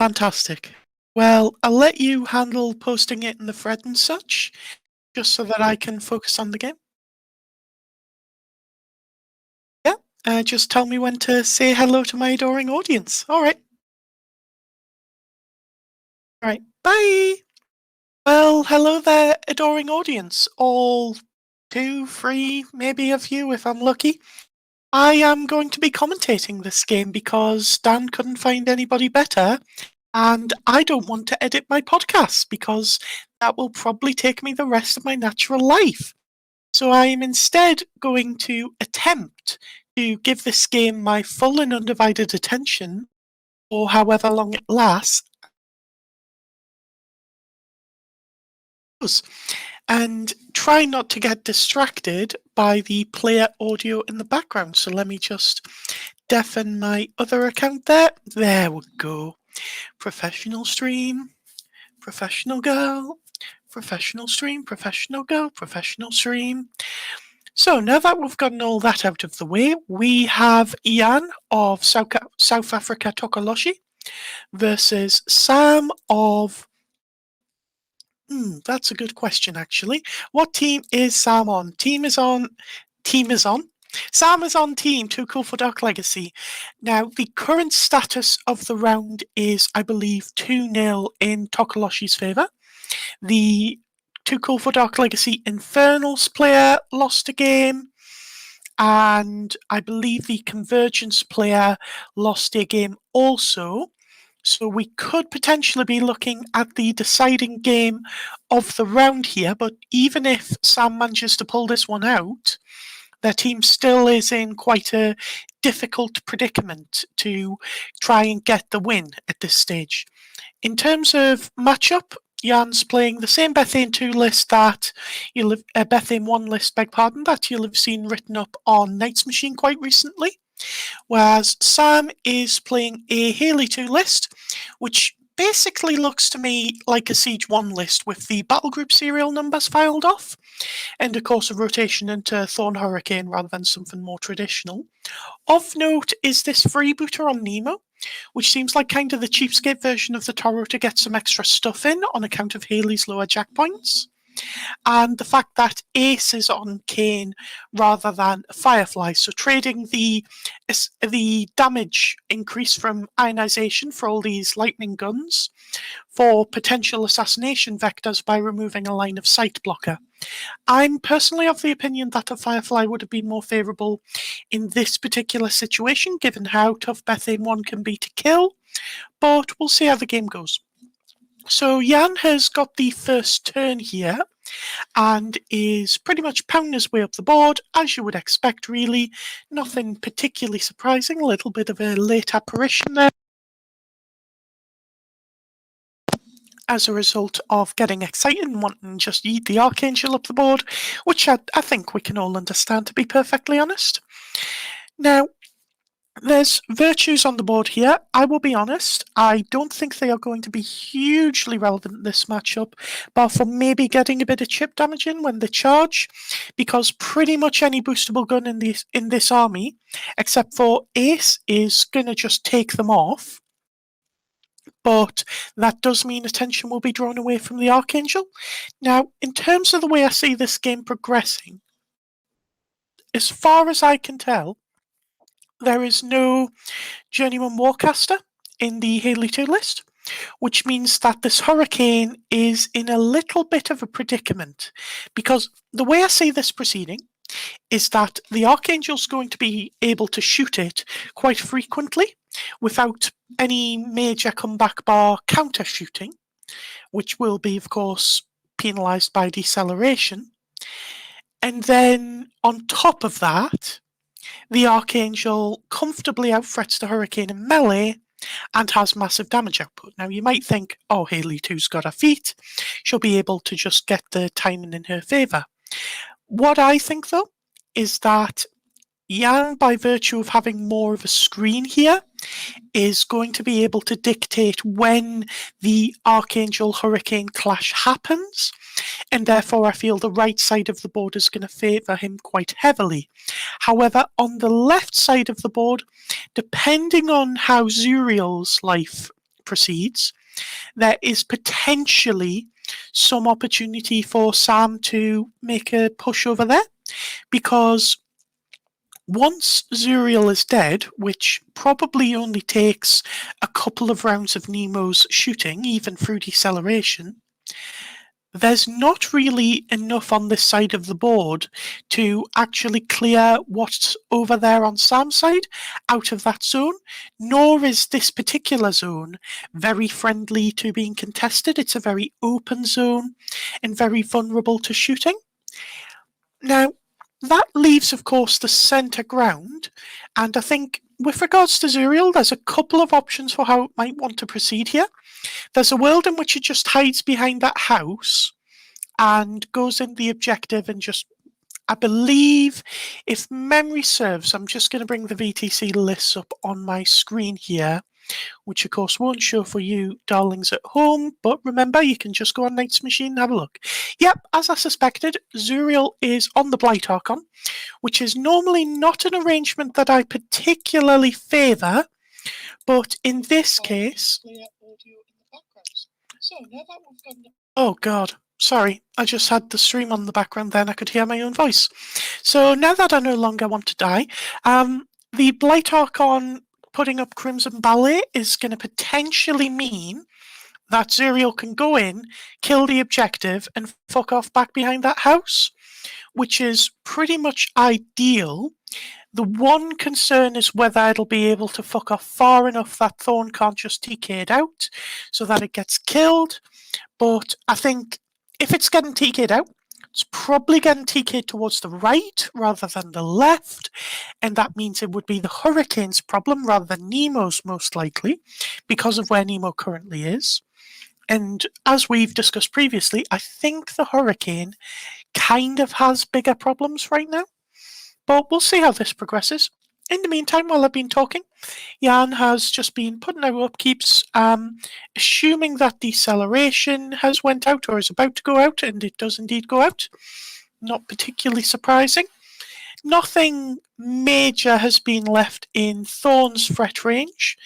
Fantastic. Well, I'll let you handle posting it in the thread and such, just so that I can focus on the game. Yeah, just tell me when to say hello to my adoring audience. All right. All right. Bye. Well, hello there, adoring audience. All 2, 3, maybe a few if I'm lucky. I am going to be commentating this game because Dan couldn't find anybody better, and I don't want to edit my podcast because that will probably take me the rest of my natural life. So I am instead going to attempt to give this game my full and undivided attention for however long it lasts, and try not to get distracted by the player audio in the background. So let me just deafen my other account there. There we go. Professional stream, professional girl, professional stream, professional girl, professional stream. So now that we've gotten all that out of the way, we have Ian of South Africa Tokoloshe versus Sam of... that's a good question, actually. What team is Sam on? Sam is on Team Too Cool for Dark Legacy. Now, the current status of the round is, I believe, 2-0 in Tokoloshe's favour. The Too Cool for Dark Legacy Infernals player lost a game, and I believe the Convergence player lost a game also. So we could potentially be looking at the deciding game of the round here, but even if Sam manages to pull this one out, their team still is in quite a difficult predicament to try and get the win at this stage. In terms of matchup, Jan's playing the same Bethayne2 list that you'll have, Bethayne1 list, beg pardon, that you'll have seen written up on Knight's Machine quite recently. Whereas Sam is playing a Haley2 list, which basically looks to me like a Siege 1 list with the battle group serial numbers filed off, and of course a rotation into Thorn Hurricane rather than something more traditional. Of note is this freebooter on Nemo, which seems like kind of the cheapskate version of the Toro to get some extra stuff in on account of Haley's lower jack points. And the fact that Ace is on Kane rather than Firefly, so trading the damage increase from ionization for all these lightning guns for potential assassination vectors by removing a line of sight blocker. I'm personally of the opinion that a Firefly would have been more favourable in this particular situation, given how tough Bethayne1 can be to kill, but we'll see how the game goes. So Jan has got the first turn here and is pretty much pounding his way up the board, as you would expect, really. Nothing particularly surprising, a little bit of a late apparition there as a result of getting excited and wanting to just eat the Archangel up the board, which I think we can all understand, to be perfectly honest. Now, there's virtues on the board here. I will be honest, I don't think they are going to be hugely relevant in this matchup, bar for maybe getting a bit of chip damage in when they charge, because pretty much any boostable gun in this army, except for Ace, is going to just take them off. But that does mean attention will be drawn away from the Archangel. Now, in terms of the way I see this game progressing, as far as I can tell, there is no Journeyman Warcaster in the Haley2 list, which means that this Hurricane is in a little bit of a predicament, because the way I see this proceeding is that the Archangel's going to be able to shoot it quite frequently without any major comeback bar counter shooting, which will be, of course, penalised by deceleration. And then on top of that, the Archangel comfortably outthreats the Hurricane in melee and has massive damage output. Now, you might think, oh, Haley2's got her feet. She'll be able to just get the timing in her favour. What I think, though, is that Yang, by virtue of having more of a screen here, is going to be able to dictate when the Archangel Hurricane clash happens, and therefore I feel the right side of the board is going to favour him quite heavily. However, on the left side of the board, depending on how Zuriel's life proceeds, there is potentially some opportunity for Sam to make a push over there, because once Zuriel is dead, which probably only takes a couple of rounds of Nemo's shooting, even through deceleration, there's not really enough on this side of the board to actually clear what's over there on Sam's side out of that zone, nor is this particular zone very friendly to being contested. It's a very open zone and very vulnerable to shooting. Now, that leaves, of course, the centre ground, and I think with regards to Zuriel, there's a couple of options for how it might want to proceed here. There's a world in which it just hides behind that house and goes in the objective and just, I believe, if memory serves, I'm just going to bring the VTC lists up on my screen here, which of course won't show for you darlings at home, but remember, you can just go on Knight's Machine and have a look. Yep, as I suspected, Zuriel is on the Blight Archon, which is normally not an arrangement that I particularly favour, but in this case... Oh god, sorry, I just had the stream on the background then, I could hear my own voice. So now that I no longer want to die, the Blight Archon putting up Crimson Ballet is going to potentially mean that Zuriel can go in, kill the objective, and fuck off back behind that house, which is pretty much ideal. The one concern is whether it'll be able to fuck off far enough that Thorn can't just TK it out so that it gets killed. But I think if it's getting TK'd out, it's probably getting TK'd towards the right rather than the left, and that means it would be the Hurricane's problem rather than Nemo's, most likely, because of where Nemo currently is. And as we've discussed previously, I think the Hurricane kind of has bigger problems right now, but we'll see how this progresses. In the meantime, while I've been talking, Jan has just been putting out upkeeps, assuming that deceleration has went out or is about to go out, and it does indeed go out. Not particularly surprising. Nothing major has been left in Thorn's threat range.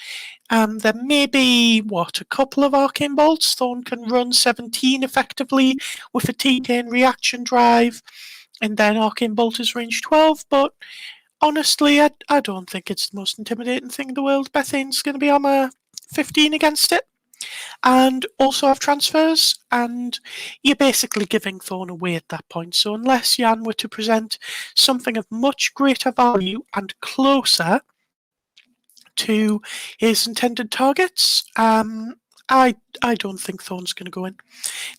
There may be, a couple of Arcane Bolts. Thorn can run 17 effectively with a T10 reaction drive, and then Arcane Bolt is range 12, but honestly, I don't think it's the most intimidating thing in the world. Bethayne's going to be armor 15 against it, and also have transfers, and you're basically giving Thorn away at that point. So unless Jan were to present something of much greater value and closer to his intended targets, I don't think Thorn's going to go in.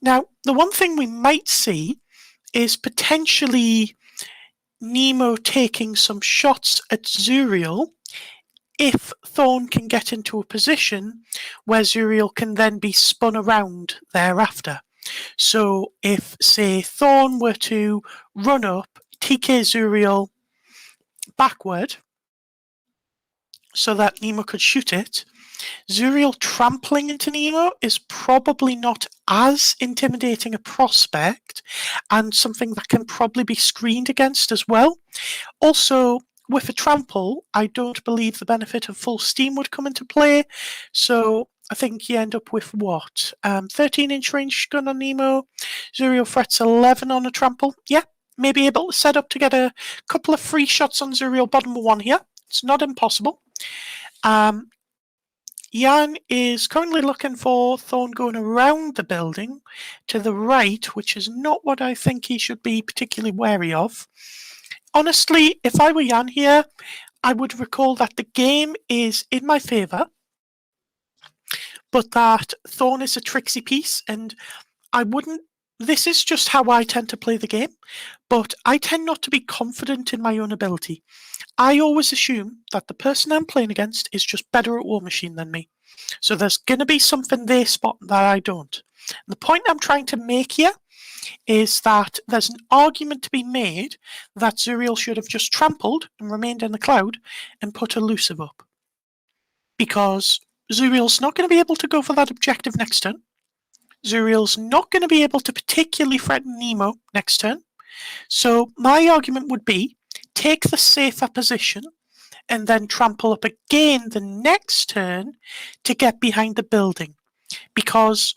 Now, the one thing we might see is potentially Nemo taking some shots at Zuriel if Thorn can get into a position where Zuriel can then be spun around thereafter. So if, say, Thorn were to run up, TK Zuriel backward so that Nemo could shoot it, Zuriel trampling into Nemo is probably not as intimidating a prospect, and something that can probably be screened against as well. Also, with a trample, I don't believe the benefit of full steam would come into play, so I think you end up with 13-inch range gun on Nemo, Zuriel threats 11 on a trample. Yeah, maybe able to set up to get a couple of free shots on Zuriel bottom 1 here. It's not impossible. Jan is currently looking for Thorn going around the building to the right, which is not what I think he should be particularly wary of. Honestly, if I were Jan here, I would recall that the game is in my favour, but that Thorn is a tricksy piece, and I wouldn't... This is just how I tend to play the game, but I tend not to be confident in my own ability. I always assume that the person I'm playing against is just better at Warmachine than me. So there's going to be something they spot that I don't. And the point I'm trying to make here is that there's an argument to be made that Zuriel should have just trampled and remained in the cloud and put elusive up. Because Zuriel's not going to be able to go for that objective next turn. Zuriel's not going to be able to particularly threaten Nemo next turn. So my argument would be, take the safer position and then trample up again the next turn to get behind the building, because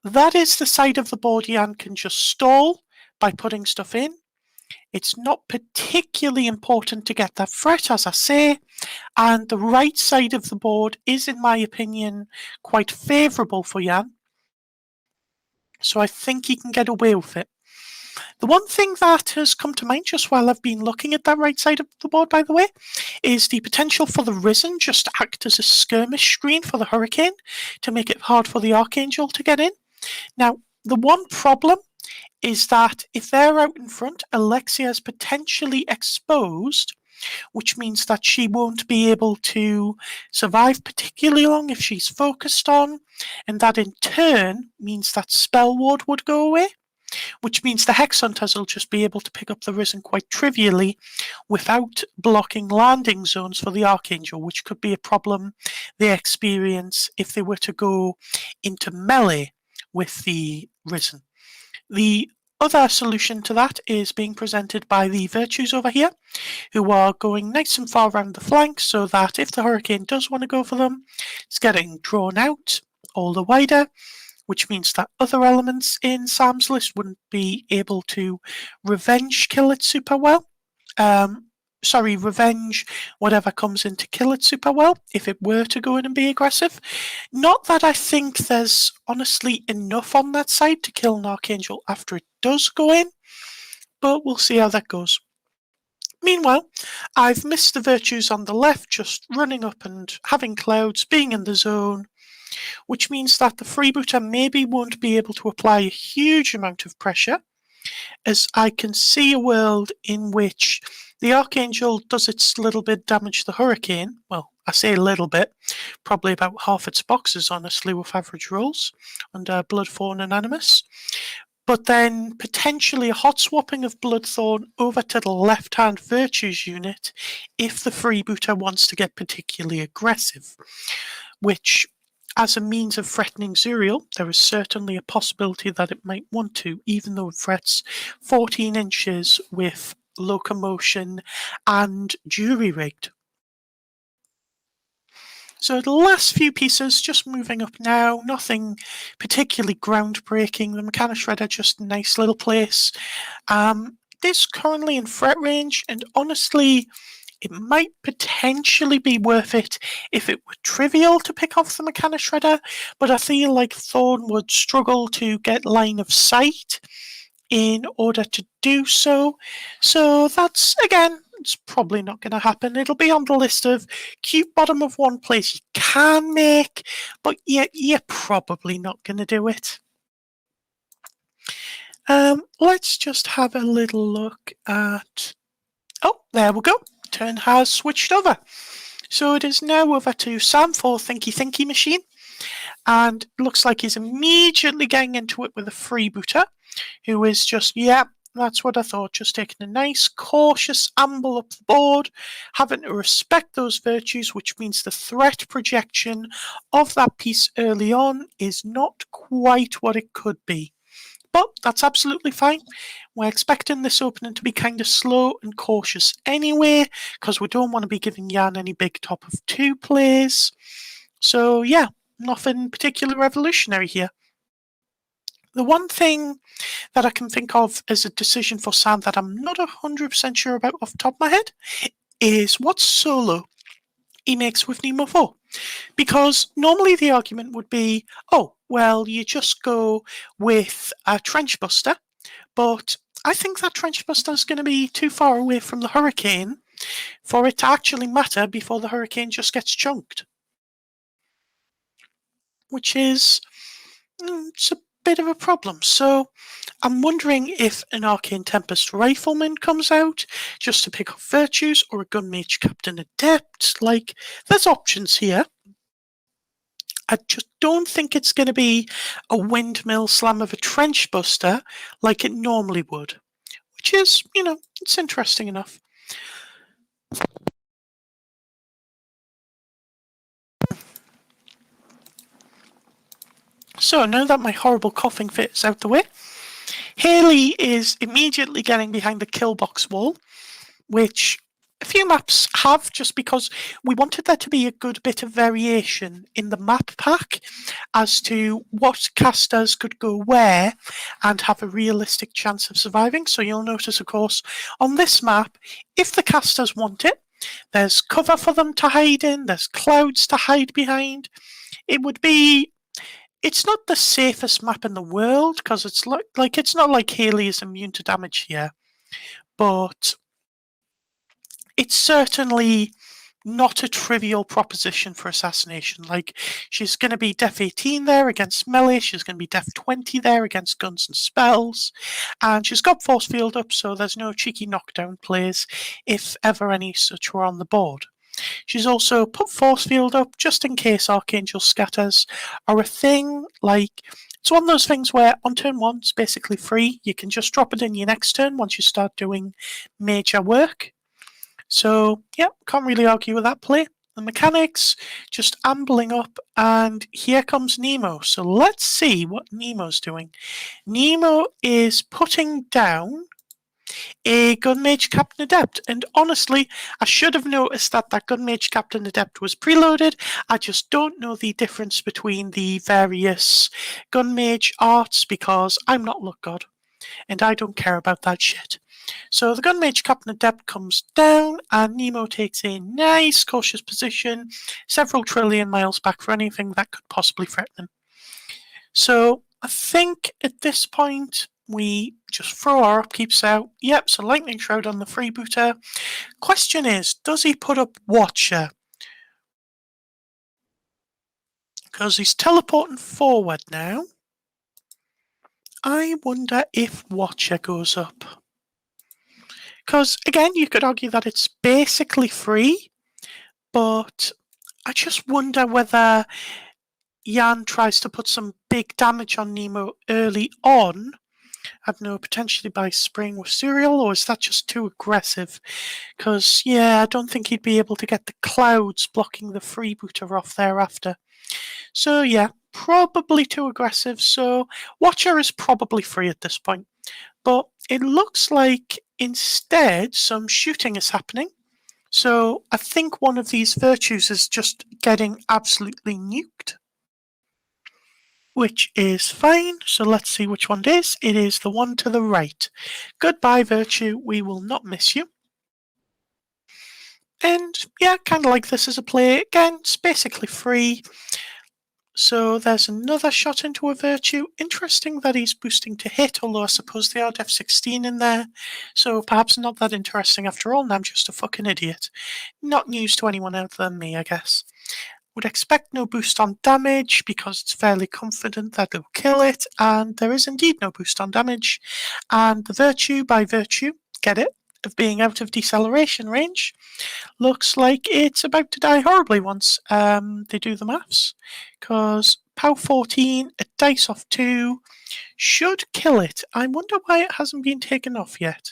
that is the side of the board Jan can just stall by putting stuff in. It's not particularly important to get that threat, as I say, and the right side of the board is, in my opinion, quite favourable for Jan. So I think he can get away with it. The one thing that has come to mind just while I've been looking at that right side of the board, by the way, is the potential for the Risen just to act as a skirmish screen for the Hurricane to make it hard for the Archangel to get in. Now, the one problem is that if they're out in front, Alexia is potentially exposed, which means that she won't be able to survive particularly long if she's focused on, and that in turn means that Spell Ward would go away, which means the Hex Hunters will just be able to pick up the Risen quite trivially without blocking landing zones for the Archangel, which could be a problem they experience if they were to go into melee with the Risen. The other solution to that is being presented by the Virtues over here, who are going nice and far around the flanks so that if the Hurricane does want to go for them, it's getting drawn out all the wider, which means that other elements in Sam's list wouldn't be able to revenge kill it super well. Revenge whatever comes in to kill it super well if it were to go in and be aggressive. Not that I think there's honestly enough on that side to kill an Archangel after it does go in, but we'll see how that goes. Meanwhile, I've missed the Virtues on the left just running up and having clouds, being in the zone, which means that the freebooter maybe won't be able to apply a huge amount of pressure, as I can see a world in which the Archangel does its little bit damage to the Hurricane. Well, I say a little bit, probably about half its boxes, honestly, with average rolls under Bloodthorn and Animus. But then potentially a hot swapping of Bloodthorn over to the left-hand Virtues unit if the freebooter wants to get particularly aggressive, which, as a means of threatening Zuriel, there is certainly a possibility that it might want to, even though it threats 14 inches with locomotion and jury rigged. So the last few pieces, just moving up now, nothing particularly groundbreaking. The Mechanic Shredder, just a nice little place. This currently in threat range, and honestly, it might potentially be worth it if it were trivial to pick off the Mechanic Shredder, but I feel like Thorn would struggle to get line of sight in order to do so. So that's, again, it's probably not going to happen. It'll be on the list of cute bottom of one place you can make, but you're probably not going to do it. Let's just have a little look at... Oh, there we go. Turn has switched over. So it is now over to Sam for Thinky Machine. And looks like he's immediately getting into it with a freebooter, who is just, yeah, that's what I thought, just taking a nice cautious amble up the board, having to respect those Virtues, which means the threat projection of that piece early on is not quite what it could be. But that's absolutely fine. We're expecting this opening to be kind of slow and cautious anyway, because we don't want to be giving Jan any big top of 2 plays. So yeah, nothing particularly revolutionary here. The one thing that I can think of as a decision for Sam that I'm not 100% sure about off the top of my head is what solo he makes with Nemo 4. Because normally the argument would be, oh, well, you just go with a Trench Buster, but I think that Trench Buster is going to be too far away from the Hurricane for it to actually matter before the Hurricane just gets chunked. Which is, it's a bit of a problem. So I'm wondering if an Arcane Tempest Rifleman comes out just to pick up Virtues, or a Gunmage Captain Adept. Like, there's options here. I just don't think it's going to be a windmill slam of a Trench Buster like it normally would, which is, it's interesting enough. So now that my horrible coughing fit is out the way, Haley is immediately getting behind the kill box wall, which A few maps have, just because we wanted there to be a good bit of variation in the map pack as to what casters could go where and have a realistic chance of surviving. So you'll notice, of course, on this map, if the casters want it, there's cover for them to hide in, there's clouds to hide behind. It's not the safest map in the world, because it's like it's not like Haley is immune to damage here, but it's certainly not a trivial proposition for assassination. Like, she's going to be def 18 there against melee, she's going to be def 20 there against guns and spells, and she's got force field up, so there's no cheeky knockdown plays if ever any such were on the board. She's also put force field up just in case Archangel scatters are a thing. Like, it's one of those things where on turn 1 it's basically free. You can just drop it in your next turn once you start doing major work. So, yeah, can't really argue with that play. The mechanics, just ambling up, and here comes Nemo. So let's see what Nemo's doing. Nemo is putting down a Gunmage Captain Adept, and honestly, I should have noticed that Gunmage Captain Adept was preloaded. I just don't know the difference between the various Gunmage arts, because I'm not Luck God, and I don't care about that shit. So the Gunmage Captain Adept comes down, and Nemo takes a nice cautious position, several trillion miles back for anything that could possibly threaten him. So I think at this point we just throw our upkeeps out. Yep, so Lightning Shroud on the freebooter. Question is, does he put up Watcher? Because he's teleporting forward now. I wonder if Watcher goes up. Because, again, you could argue that it's basically free, but I just wonder whether Jan tries to put some big damage on Nemo early on, I don't know, potentially by spraying with cereal, or is that just too aggressive? Because, yeah, I don't think he'd be able to get the clouds blocking the freebooter off thereafter. So, yeah, probably too aggressive, so Watcher is probably free at this point. But it looks like instead some shooting is happening. So I think one of these virtues is just getting absolutely nuked, which is fine. So let's see which one it is. It is the one to the right. Goodbye, virtue. We will not miss you. And yeah, kind of like this as a play. Again, it's basically free. So there's another shot into a virtue. Interesting that he's boosting to hit, although I suppose they are def 16 in there. So perhaps not that interesting after all, and I'm just a fucking idiot. Not news to anyone other than me, I guess. Would expect no boost on damage because it's fairly confident that it'll kill it, and there is indeed no boost on damage. And the virtue, by virtue, get it, of being out of deceleration range, looks like it's about to die horribly once they do the maths, because POW 14, a dice off 2, should kill it. I wonder why it hasn't been taken off yet.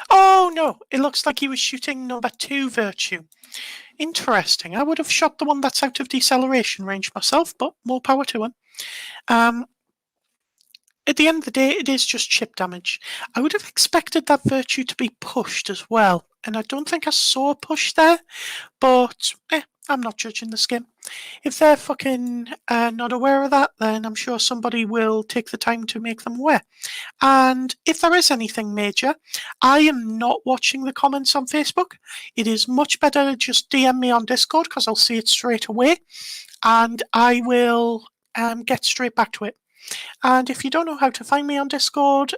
Oh no, it looks like he was shooting number 2 virtue. Interesting. I would have shot the one that's out of deceleration range myself, but more power to him. At the end of the day, it is just chip damage. I would have expected that virtue to be pushed as well, and I don't think I saw a push there, but I'm not judging the skin. If they're fucking not aware of that, then I'm sure somebody will take the time to make them aware. And if there is anything major, I am not watching the comments on Facebook. It is much better to just DM me on Discord, because I'll see it straight away, and I will get straight back to it. And if you don't know how to find me on Discord,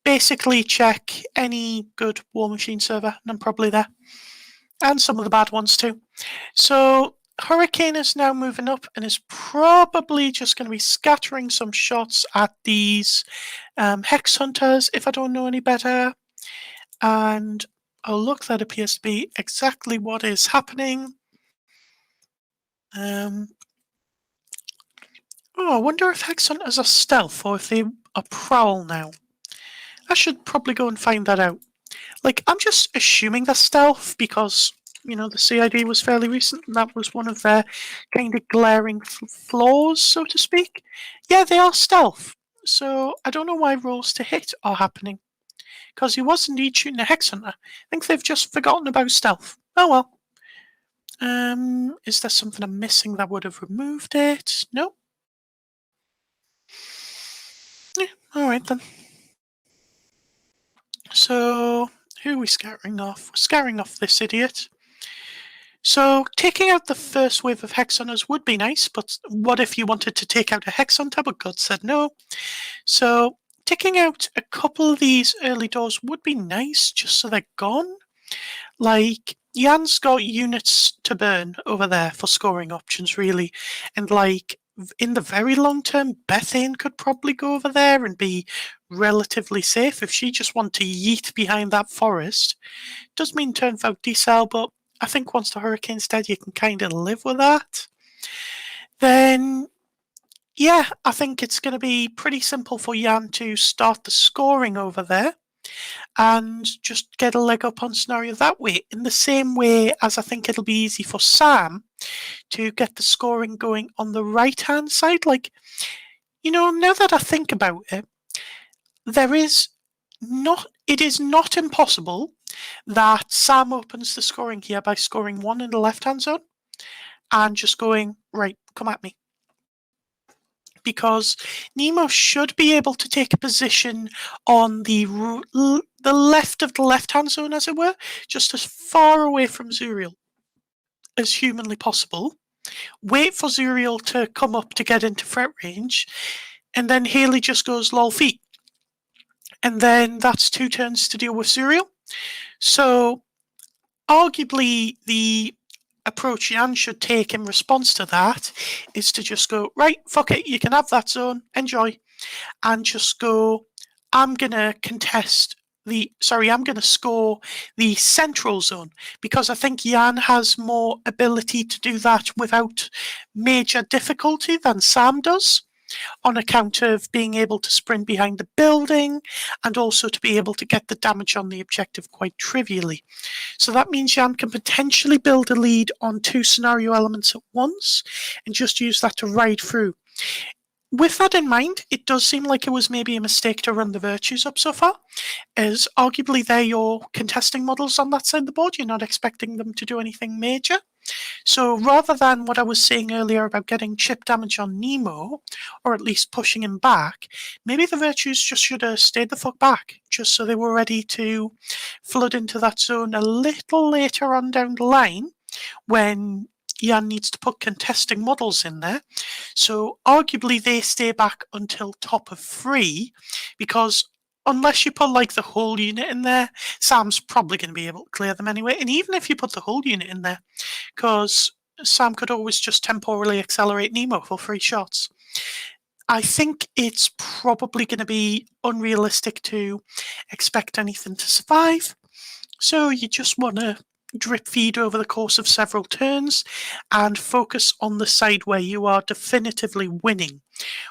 basically check any good Warmachine server, and I'm probably there. And some of the bad ones too. So Hurricane is now moving up and is probably just going to be scattering some shots at these Hex Hunters, if I don't know any better. And oh look, that appears to be exactly what is happening. Oh, I wonder if Hex Hunters are stealth or if they are prowl now. I should probably go and find that out. Like, I'm just assuming they're stealth because, you know, the CID was fairly recent and that was one of their kind of glaring flaws, so to speak. Yeah, they are stealth. So I don't know why rolls to hit are happening. because he was indeed shooting a Hex Hunter. I think they've just forgotten about stealth. Oh well. Is there something I'm missing that would have removed it? No. Yeah, alright then. So, who are we scattering off? We're scattering off this idiot. So, taking out the first wave of Hex Hunters would be nice, but what if you wanted to take out a Hex Hunter, but God said no? So, taking out a couple of these early doors would be nice, just so they're gone. Like, Jan's got units to burn over there for scoring options, really. And, like, in the very long term, Bethayne could probably go over there and be relatively safe if she just wanted to yeet behind that forest. Does mean turn out decel, but I think once the Hurricane's dead, you can kind of live with that. Then, yeah, I think it's going to be pretty simple for Jan to start the scoring over there and just get a leg up on scenario that way, in the same way as I think it'll be easy for Sam to get the scoring going on the right-hand side. Like, you know, now that I think about it, it is not impossible that Sam opens the scoring here by scoring 1 in the left-hand zone and just going, right, come at me. Because Nemo should be able to take a position on the left of the left-hand zone, as it were, just as far away from Zuriel as humanly possible. Wait for Zuriel to come up to get into threat range, and then Haley just goes lol feet. And then that's 2 turns to deal with Zuriel. So, arguably, the approach Jan should take in response to that is to just go, right, fuck it, you can have that zone, enjoy, and just go, I'm going to score the central zone, because I think Jan has more ability to do that without major difficulty than Sam does, on account of being able to sprint behind the building and also to be able to get the damage on the objective quite trivially. So that means Jan can potentially build a lead on 2 scenario elements at once and just use that to ride through. With that in mind, it does seem like it was maybe a mistake to run the virtues up so far, as arguably they're your contesting models on that side of the board. You're not expecting them to do anything major. So rather than what I was saying earlier about getting chip damage on Nemo, or at least pushing him back, maybe the virtues just should have stayed the fuck back, just so they were ready to flood into that zone a little later on down the line, when Jan needs to put contesting models in there. So arguably they stay back until top of 3, because unless you put like the whole unit in there, Sam's probably going to be able to clear them anyway. And even if you put the whole unit in there, because Sam could always just temporarily accelerate Nemo for 3 shots. I think it's probably going to be unrealistic to expect anything to survive. So you just want to drip feed over the course of several turns and focus on the side where you are definitively winning,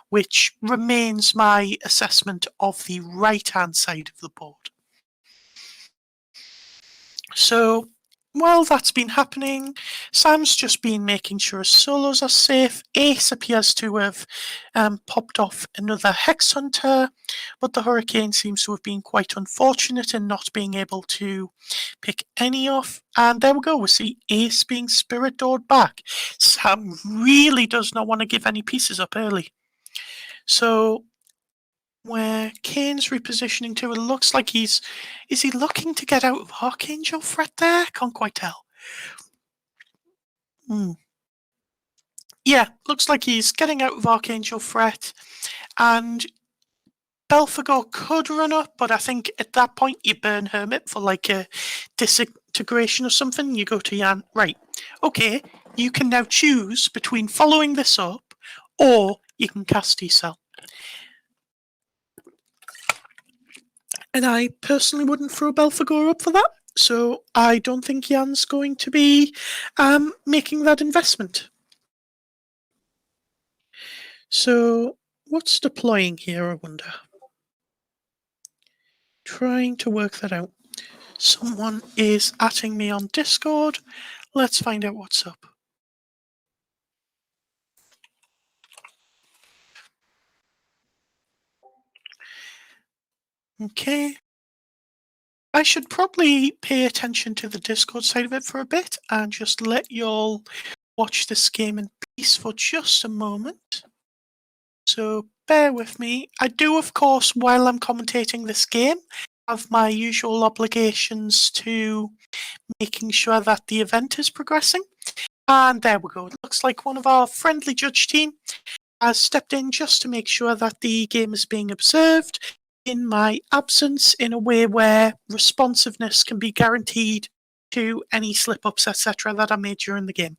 which remains my assessment of the right-hand side of the board. So, while that's been happening, Sam's just been making sure his solos are safe. Ace appears to have popped off another Hex Hunter, but the Hurricane seems to have been quite unfortunate in not being able to pick any off. And there we go, we see Ace being Spirit Doored back. Sam really does not want to give any pieces up early. So, where Kane's repositioning to, it looks like is he looking to get out of Archangel threat there? Can't quite tell. Yeah, looks like he's getting out of Archangel threat, and Belphegor could run up, but I think at that point you burn Hermit for like a disintegration or something. You go to Jan, right, okay, you can now choose between following this up or you can cast decel. And I personally wouldn't throw Belphegor up for that, so I don't think Jan's going to be making that investment. So what's deploying here, I wonder? Trying to work that out. Someone is atting me on Discord. Let's find out what's up. Okay. I should probably pay attention to the Discord side of it for a bit and just let y'all watch this game in peace for just a moment. So bear with me. I do, of course, while I'm commentating this game, have my usual obligations to making sure that the event is progressing. And there we go. It looks like one of our friendly judge team has stepped in just to make sure that the game is being observed in my absence in a way where responsiveness can be guaranteed to any slip-ups, etc. that are made during the game.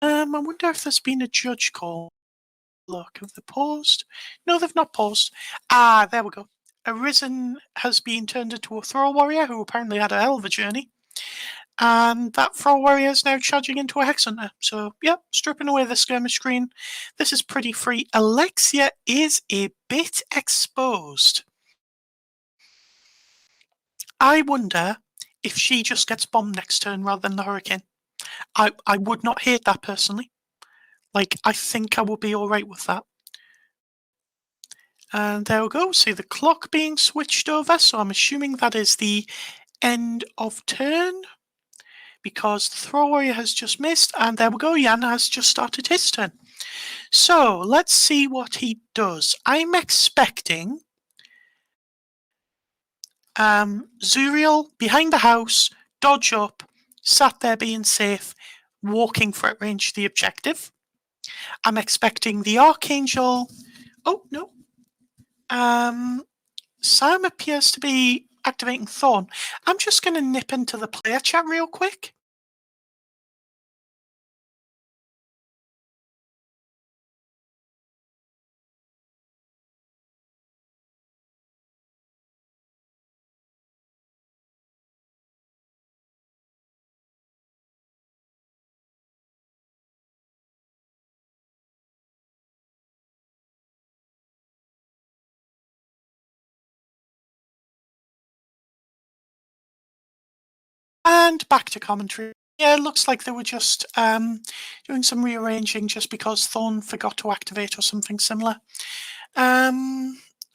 I wonder if there's been a judge call. Look, have they paused? No, they've not paused. Ah, there we go. Arisen has been turned into a throw warrior who apparently had a hell of a journey. And that throw warrior is now charging into a hex hunter. So, yep, stripping away the skirmish screen. This is pretty free. Alexia is a bit exposed. I wonder if she just gets bombed next turn rather than the Hurricane. I would not hate that personally. Like, I think I will be alright with that. And there we go. See the clock being switched over. So I'm assuming that is the end of turn because the throw warrior has just missed. And there we go. Jan has just started his turn. So let's see what he does. I'm expecting Zuriel behind the house, dodge up, sat there being safe, walking for at range the objective. I'm expecting the Archangel. Oh, no. Sam appears to be activating Thorn. I'm just going to nip into the player chat real quick. And back to commentary. Yeah, it looks like they were just doing some rearranging just because Thorn forgot to activate or something similar.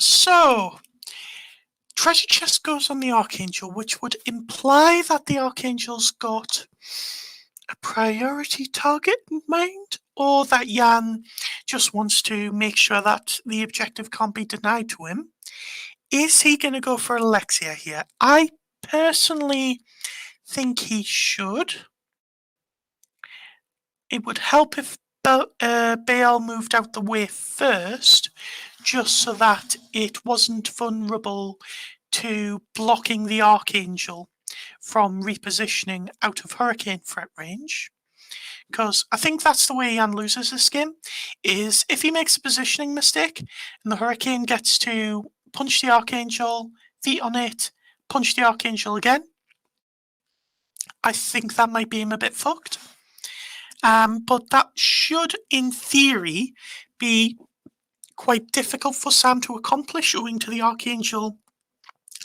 So, treasure chest goes on the Archangel, which would imply that the Archangel's got a priority target in mind, or that Jan just wants to make sure that the objective can't be denied to him. Is he going to go for Alexia here? I personally think he should. It would help if Baal moved out the way first, just so that it wasn't vulnerable to blocking the Archangel from repositioning out of Hurricane threat range. Because I think that's the way Jan loses this game, is if he makes a positioning mistake and the Hurricane gets to punch the Archangel, feet on it, punch the Archangel again, I think that might be him a bit fucked. But that should, in theory, be quite difficult for Sam to accomplish, owing to the Archangel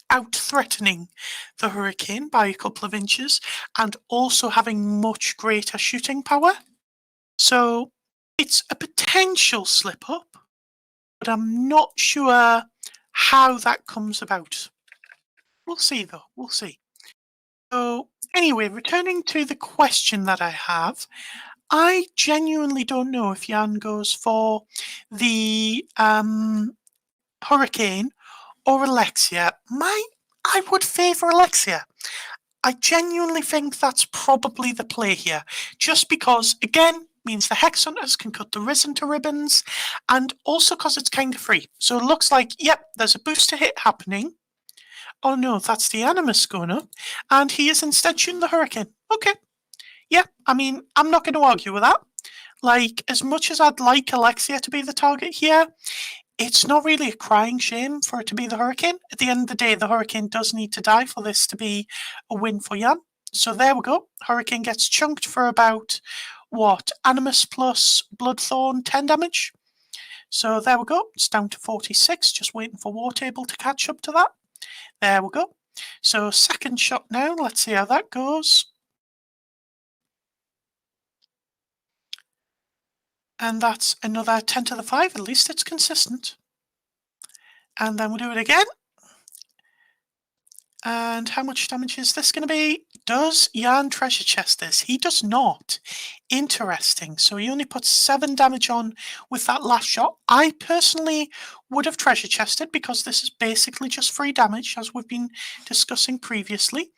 out-threatening the Hurricane by a couple of inches, and also having much greater shooting power. So it's a potential slip-up, but I'm not sure how that comes about. We'll see, though. We'll see. So anyway, returning to the question that I have, I genuinely don't know if Jan goes for the Hurricane or Alexia. I would favour Alexia. I genuinely think that's probably the play here. Just because, again, means the Hex Hunters can cut the Risen to ribbons, and also because it's kind of free. So it looks like, yep, there's a boost to hit happening. Oh no, that's the Animus going up, and he is instead shooting the Hurricane. Okay. Yeah, I mean, I'm not going to argue with that. Like, as much as I'd like Alexia to be the target here, it's not really a crying shame for it to be the Hurricane. At the end of the day, the Hurricane does need to die for this to be a win for Jan. So there we go. Hurricane gets chunked for about, what, Animus plus Bloodthorn, 10 damage. So there we go. It's down to 46, just waiting for Wartable to catch up to that. There we go. So second shot now. Let's see how that goes. And that's another 10 to the 5. At least it's consistent. And then we'll do it again. And how much damage is this going to be? Does Jan treasure chest this? He does not. Interesting. So he only puts 7 damage on with that last shot. I personally would have treasure chested because this is basically just free damage, as we've been discussing previously.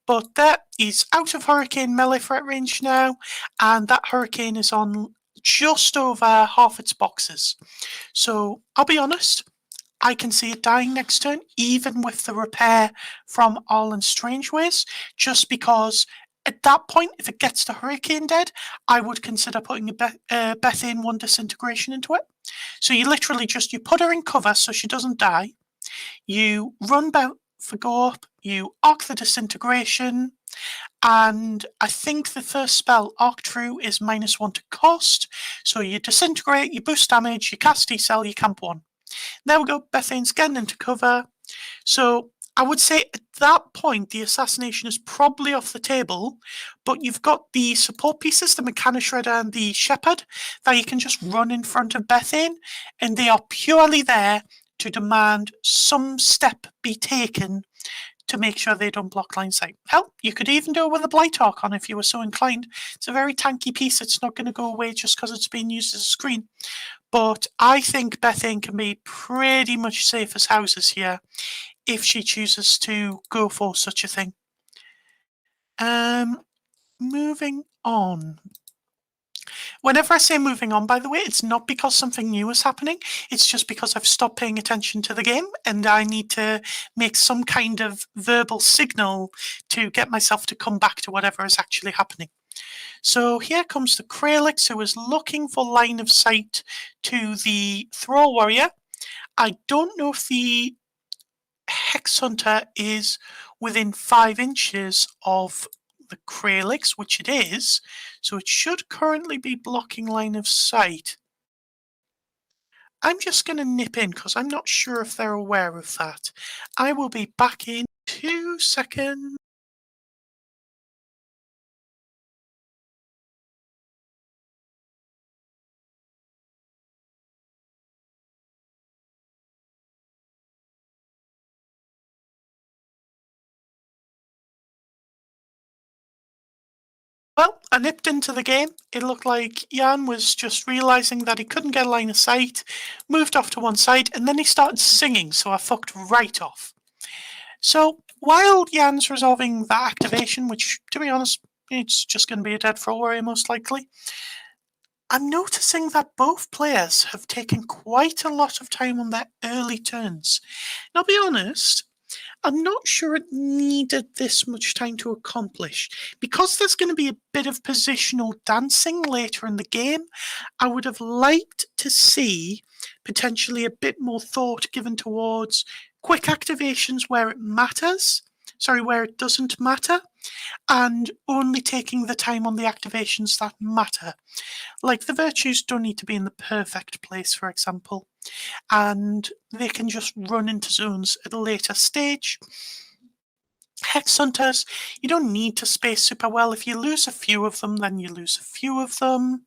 But that is out of Hurricane melee threat range now, and that Hurricane is on just over half its boxes. So I'll be honest, I can see it dying next turn, even with the repair from Arlen's Strangeways, just because at that point, if it gets to Hurricane dead, I would consider putting a Bethayne1 disintegration into it. So you literally just, you put her in cover so she doesn't die, you run back for go up, you arc the disintegration, and I think the first spell, Arc True, is -1 to cost. So you disintegrate, you boost damage, you cast decel, you camp 1. There we go, Bethane's getting into cover. So I would say at that point, the assassination is probably off the table, but you've got the support pieces, the Mechanic Shredder and the Shepherd, that you can just run in front of Bethane, and they are purely there to demand some step be taken to make sure they don't block line sight. Hell, you could even do it with a Blight Archon if you were so inclined. It's a very tanky piece. It's not going to go away just because it's being used as a screen. But I think Bethane can be pretty much safe as houses here if she chooses to go for such a thing. Moving on. Whenever I say moving on, by the way, it's not because something new is happening. It's just because I've stopped paying attention to the game and I need to make some kind of verbal signal to get myself to come back to whatever is actually happening. So here comes the Kralix, who is looking for line of sight to the Thrall Warrior. I don't know if the Hex Hunter is within 5 inches of the Kralix, which it is, so it should currently be blocking line of sight. I'm just going to nip in because I'm not sure if they're aware of that. I will be back in 2 seconds. Well, I nipped into the game. It looked like Jan was just realising that he couldn't get a line of sight, moved off to one side, and then he started singing, so I fucked right off. So while Jan's resolving that activation, which, to be honest, it's just going to be a dead Thrall Warrior most likely, I'm noticing that both players have taken quite a lot of time on their early turns. And I'll be honest, I'm not sure it needed this much time to accomplish. Because there's going to be a bit of positional dancing later in the game, I would have liked to see potentially a bit more thought given towards quick activations where it matters, where it doesn't matter, and only taking the time on the activations that matter. Like the virtues don't need to be in the perfect place, for example, and they can just run into zones at a later stage. Hex Hunters, you don't need to space super well. If you lose a few of them, then you lose a few of them.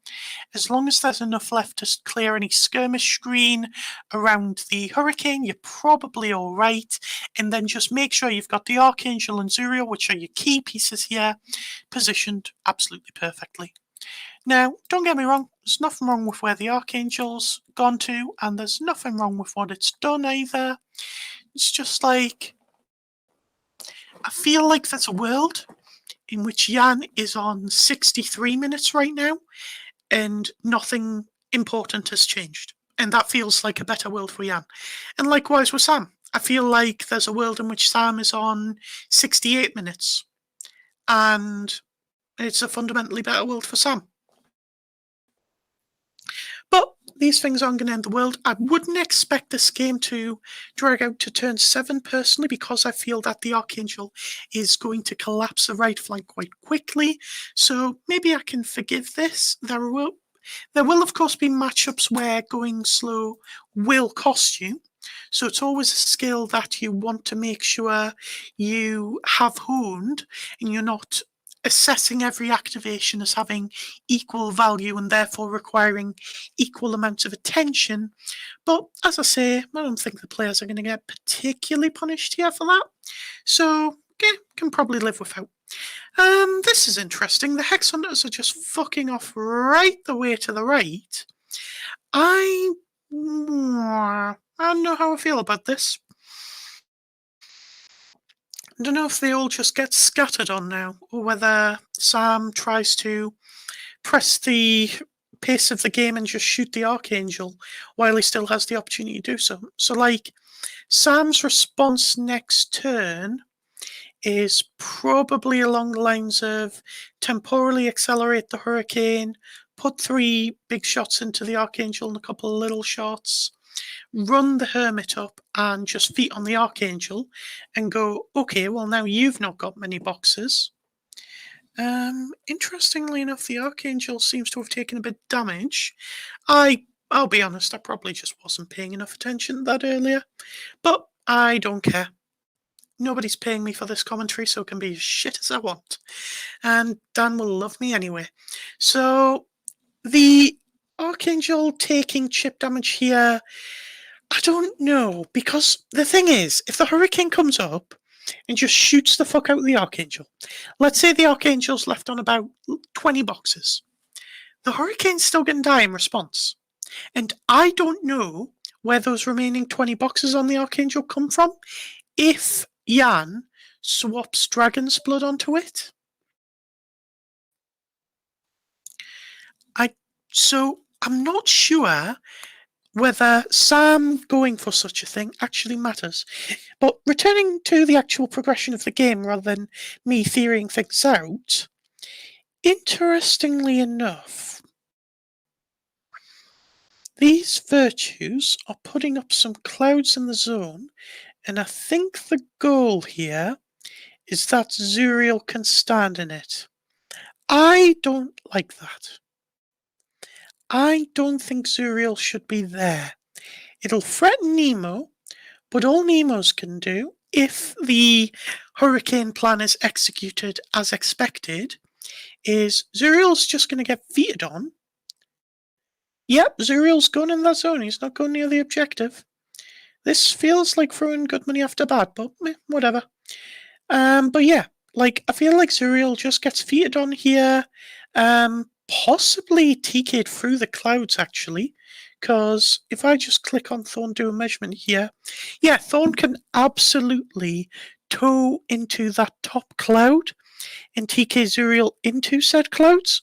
As long as there's enough left to clear any skirmish screen around the Hurricane, you're probably all right. And then just make sure you've got the Archangel and Zuriel, which are your key pieces here, positioned absolutely perfectly. Now, don't get me wrong, there's nothing wrong with where the Archangel's gone to, and there's nothing wrong with what it's done either. It's just like, I feel like there's a world in which Jan is on 63 minutes right now, and nothing important has changed. And that feels like a better world for Jan. And likewise with Sam. I feel like there's a world in which Sam is on 68 minutes, and it's a fundamentally better world for Sam. But these things aren't going to end the world. I wouldn't expect this game to drag out to turn 7 personally, because I feel that the Archangel is going to collapse the right flank quite quickly. So maybe I can forgive this. There will of course be matchups where going slow will cost you. So it's always a skill that you want to make sure you have honed and you're not assessing every activation as having equal value and therefore requiring equal amounts of attention. But as I say, I don't think the players are going to get particularly punished here for that. So, yeah, can probably live without. This is interesting. The Hex Hunters are just fucking off right the way to the right. I don't know how I feel about this. I don't know if they all just get scattered on now, or whether Sam tries to press the pace of the game and just shoot the Archangel while he still has the opportunity to do so. So, like, Sam's response next turn is probably along the lines of temporally accelerate the Hurricane, put 3 big shots into the Archangel and a couple of little shots, run the Hermit up and just feet on the Archangel and go, okay, well, now you've not got many boxes. Interestingly enough, the Archangel seems to have taken a bit of damage. I'll be honest, I probably just wasn't paying enough attention to that earlier, but I don't care. Nobody's paying me for this commentary, so it can be as shit as I want. And Dan will love me anyway. So, the Archangel taking chip damage here, I don't know, because the thing is, if the Hurricane comes up and just shoots the fuck out of the Archangel, let's say the Archangel's left on about 20 boxes, the Hurricane's still going to die in response. And I don't know where those remaining 20 boxes on the Archangel come from if Jan swaps Dragon's Blood onto it. So I'm not sure whether Sam going for such a thing actually matters. But returning to the actual progression of the game rather than me theorying things out, interestingly enough, these virtues are putting up some clouds in the zone, and I think the goal here is that Zuriel can stand in it. I don't like that. I don't think Zuriel should be there. It'll threaten Nemo, but all Nemo's can do, if the Hurricane plan is executed as expected, is Zuriel's just going to get feated on. Yep, Zuriel's going in that zone. He's not going near the objective. This feels like throwing good money after bad, but whatever. But yeah, like, I feel like Zuriel just gets feated on here. Possibly TK'd through the clouds, actually. Because if I just click on Thorn, do a measurement here, yeah, Thorn can absolutely tow into that top cloud and TK Zuriel into said clouds,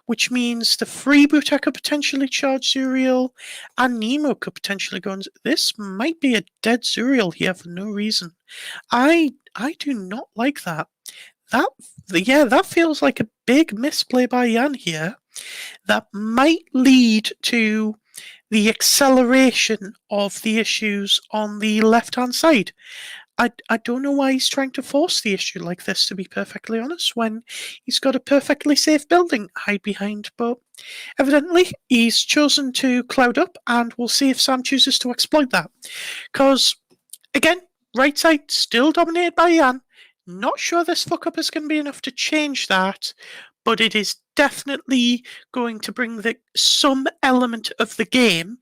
which means the freebooter could potentially charge Zuriel and Nemo could potentially go. This might be a dead Zuriel here for no reason. I do not like that. That feels like a big misplay by Jan here. That might lead to the acceleration of the issues on the left-hand side. I don't know why he's trying to force the issue like this, to be perfectly honest, when he's got a perfectly safe building to hide behind. But evidently, he's chosen to cloud up, and we'll see if Sam chooses to exploit that. Because, again, right side still dominated by Jan. Not sure this fuck-up is going to be enough to change that, but it is definitely going to bring some element of the game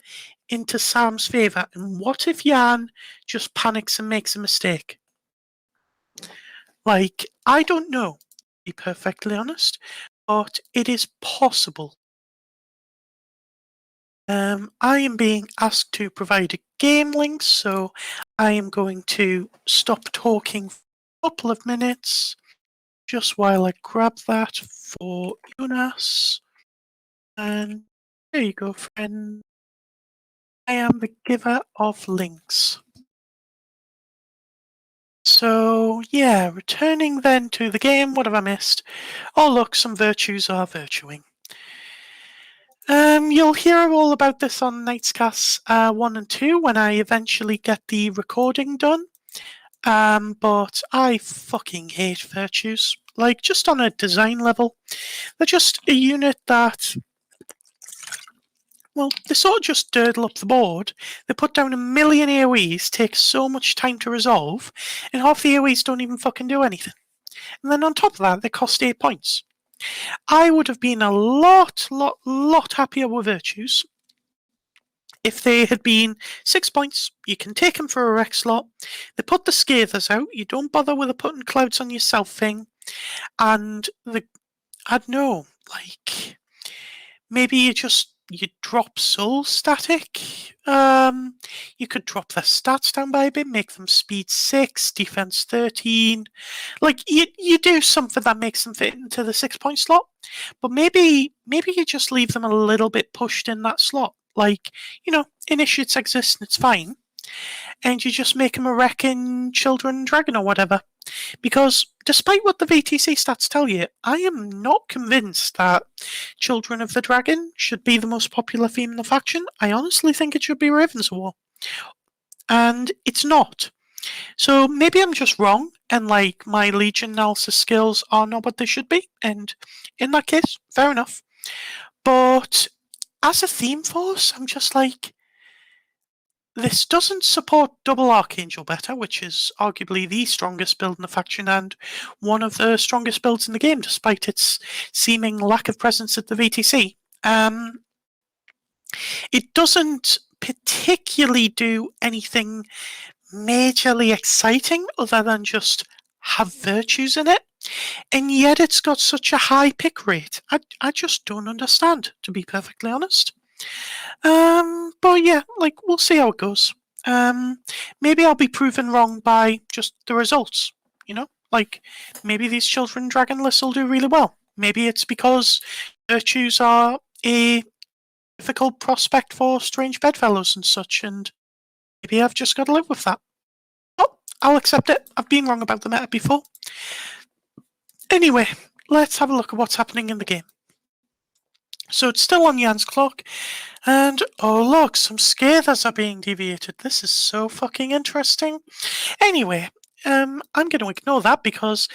into Sam's favour. And what if Jan just panics and makes a mistake? Like, I don't know, to be perfectly honest, but it is possible. I am being asked to provide a game link, so I am going to stop talking for a couple of minutes, just while I grab that for Jonas. And there you go, friend. I am the giver of links. So, yeah, returning then to the game, what have I missed? Oh, look, some virtues are virtuing. You'll hear all about this on Nightscast 1 and 2 when I eventually get the recording done. But I fucking hate virtues. Like, just on a design level. They're just a unit that, well, they sort of just durdle up the board. They put down 1 million AoEs, take so much time to resolve, and half the AoEs don't even fucking do anything. And then on top of that, they cost 8 points. I would have been a lot happier with Virtues if they had been 6 points. You can take them for a rec slot. They put the Scathers out. You don't bother with the putting clouds on yourself thing. And I don't know, like, maybe you drop soul static. You could drop their stats down by a bit, make them speed 6, defense 13. Like, you do something that makes them fit into the 6 point slot. But maybe you just leave them a little bit pushed in that slot. Like, initiates exist and it's fine. And you just make them a wrecking children dragon or whatever. Because despite what the VTC stats tell you, I am not convinced that Children of the Dragon should be the most popular theme in the faction. I honestly think it should be Ravens of War. And it's not. So maybe I'm just wrong, and like my Legion analysis skills are not what they should be, and in that case, fair enough. But as a theme force, I'm just like, this doesn't support double Archangel better, which is arguably the strongest build in the faction and one of the strongest builds in the game, despite its seeming lack of presence at the VTC. It doesn't particularly do anything majorly exciting other than just have Virtues in it, and yet it's got such a high pick rate. I just don't understand, to be perfectly honest. But yeah, like, we'll see how it goes. Maybe I'll be proven wrong by just the results, Like, maybe these Children Dragon lists will do really well. Maybe it's because Virtues are a difficult prospect for strange bedfellows and such, and maybe I've just got to live with that. Oh, I'll accept it. I've been wrong about the meta before. Anyway, let's have a look at what's happening in the game. So it's still on Jan's clock, and oh look, some Scathers are being deviated. This is so fucking interesting. Anyway, I'm going to ignore that because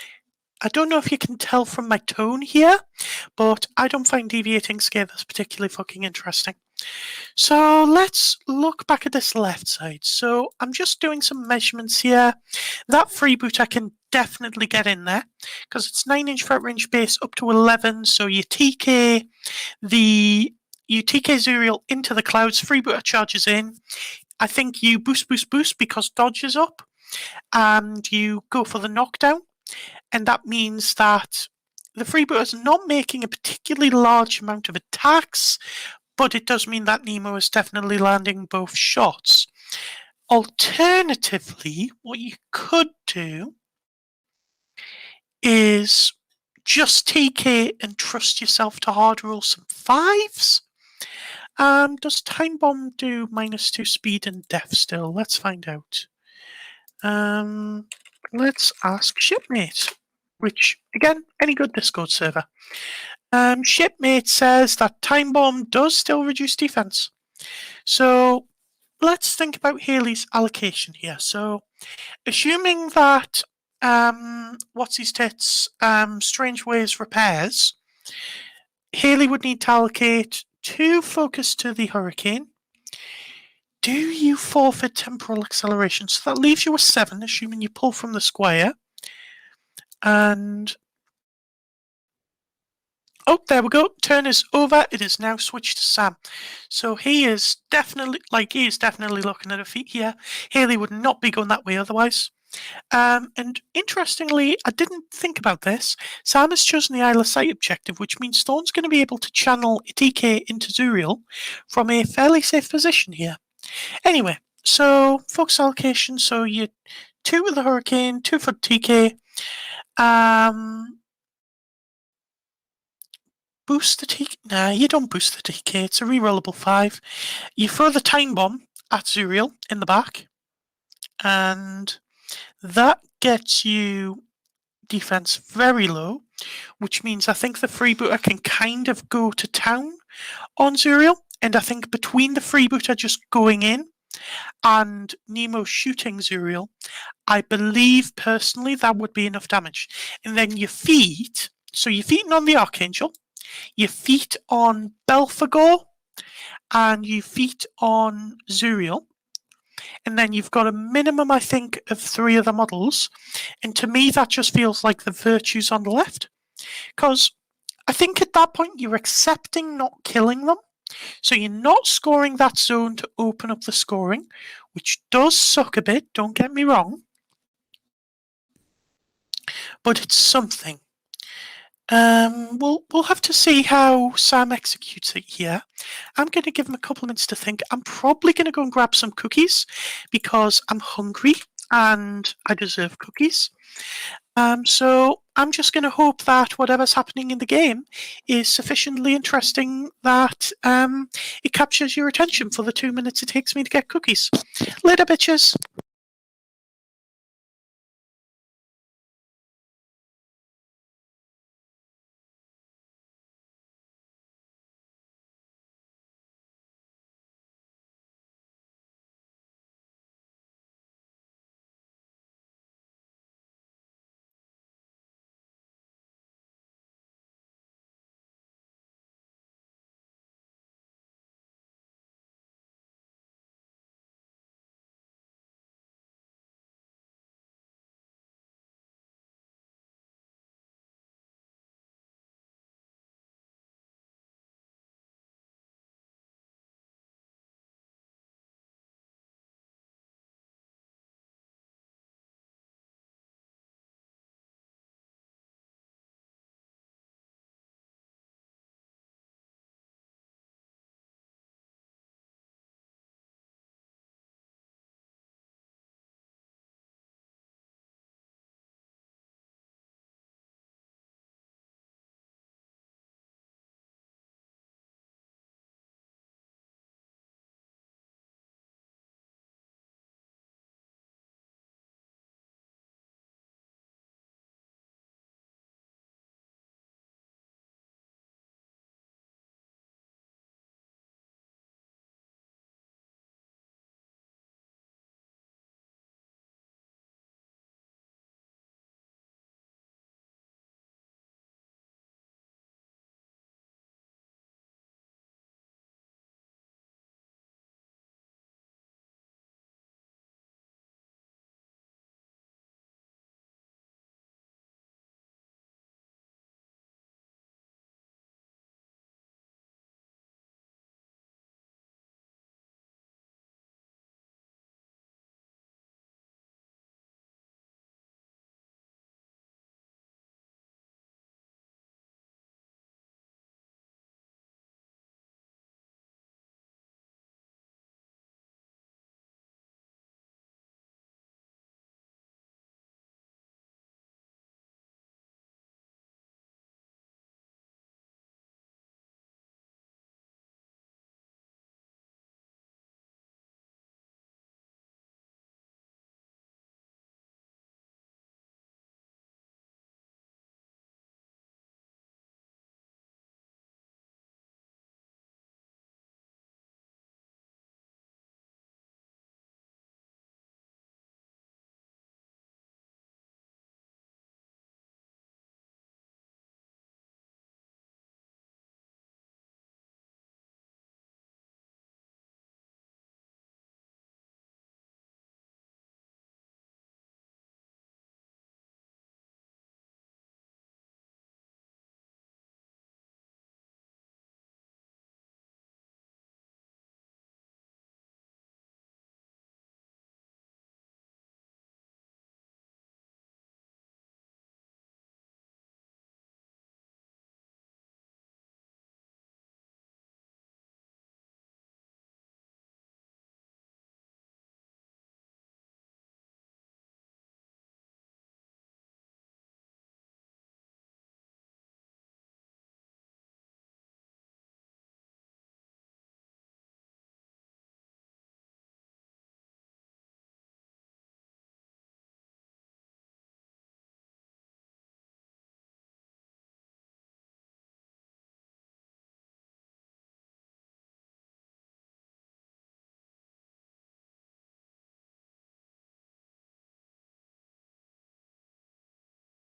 I don't know if you can tell from my tone here, but I don't find deviating Scathers particularly fucking interesting. So let's look back at this left side. So I'm just doing some measurements here. That freebooter can definitely get in there because it's 9-inch threat range base up to 11. So you TK Zuriel into the clouds, freebooter charges in. I think you boost because dodge is up, and you go for the knockdown. And that means that the freebooter's not making a particularly large amount of attacks, but it does mean that Nemo is definitely landing both shots. Alternatively, what you could do is just TK and trust yourself to hard roll some 5s. Does Time Bomb do -2 speed and death still? Let's find out. Let's ask Shipmate, which, again, any good Discord server. Shipmate says that Time Bomb does still reduce defense. So let's think about Haley's allocation here. So assuming that What's-His-Tits Strange Ways repairs, Haley would need to allocate 2 focus to the Hurricane. Do you forfeit temporal acceleration? So that leaves you with 7, assuming you pull from the square. And oh, there we go. Turn is over. It is now switched to Sam. So he is definitely looking at a feat here. Haley would not be going that way otherwise. And interestingly, I didn't think about this. Sam has chosen the Isle of Sight objective, which means Thorn's going to be able to channel a TK into Zuriel from a fairly safe position here. Anyway, so focus allocation. So you 2 with the Hurricane, 2 for TK. Boost the TK. Nah, you don't boost the TK. It's a rerollable 5. You throw the Time Bomb at Zuriel in the back, and that gets you defense very low, which means I think the freebooter can kind of go to town on Zuriel. And I think between the freebooter just going in and Nemo shooting Zuriel, I believe personally that would be enough damage. And then your feet, so you're feeding on the Archangel, you feet on Belphegor, and you feet on Zuriel. and then you've got a minimum, I think, of 3 other models. And to me, that just feels like the virtues on the left. Because I think at that point, you're accepting not killing them. So you're not scoring that zone to open up the scoring, which does suck a bit, don't get me wrong. But it's something. We'll have to see how Sam executes it here. I'm going to give him a couple of minutes to think. I'm probably going to go and grab some cookies because I'm hungry and I deserve cookies. So I'm just going to hope that whatever's happening in the game is sufficiently interesting that it captures your attention for the 2 minutes it takes me to get cookies. Later, bitches.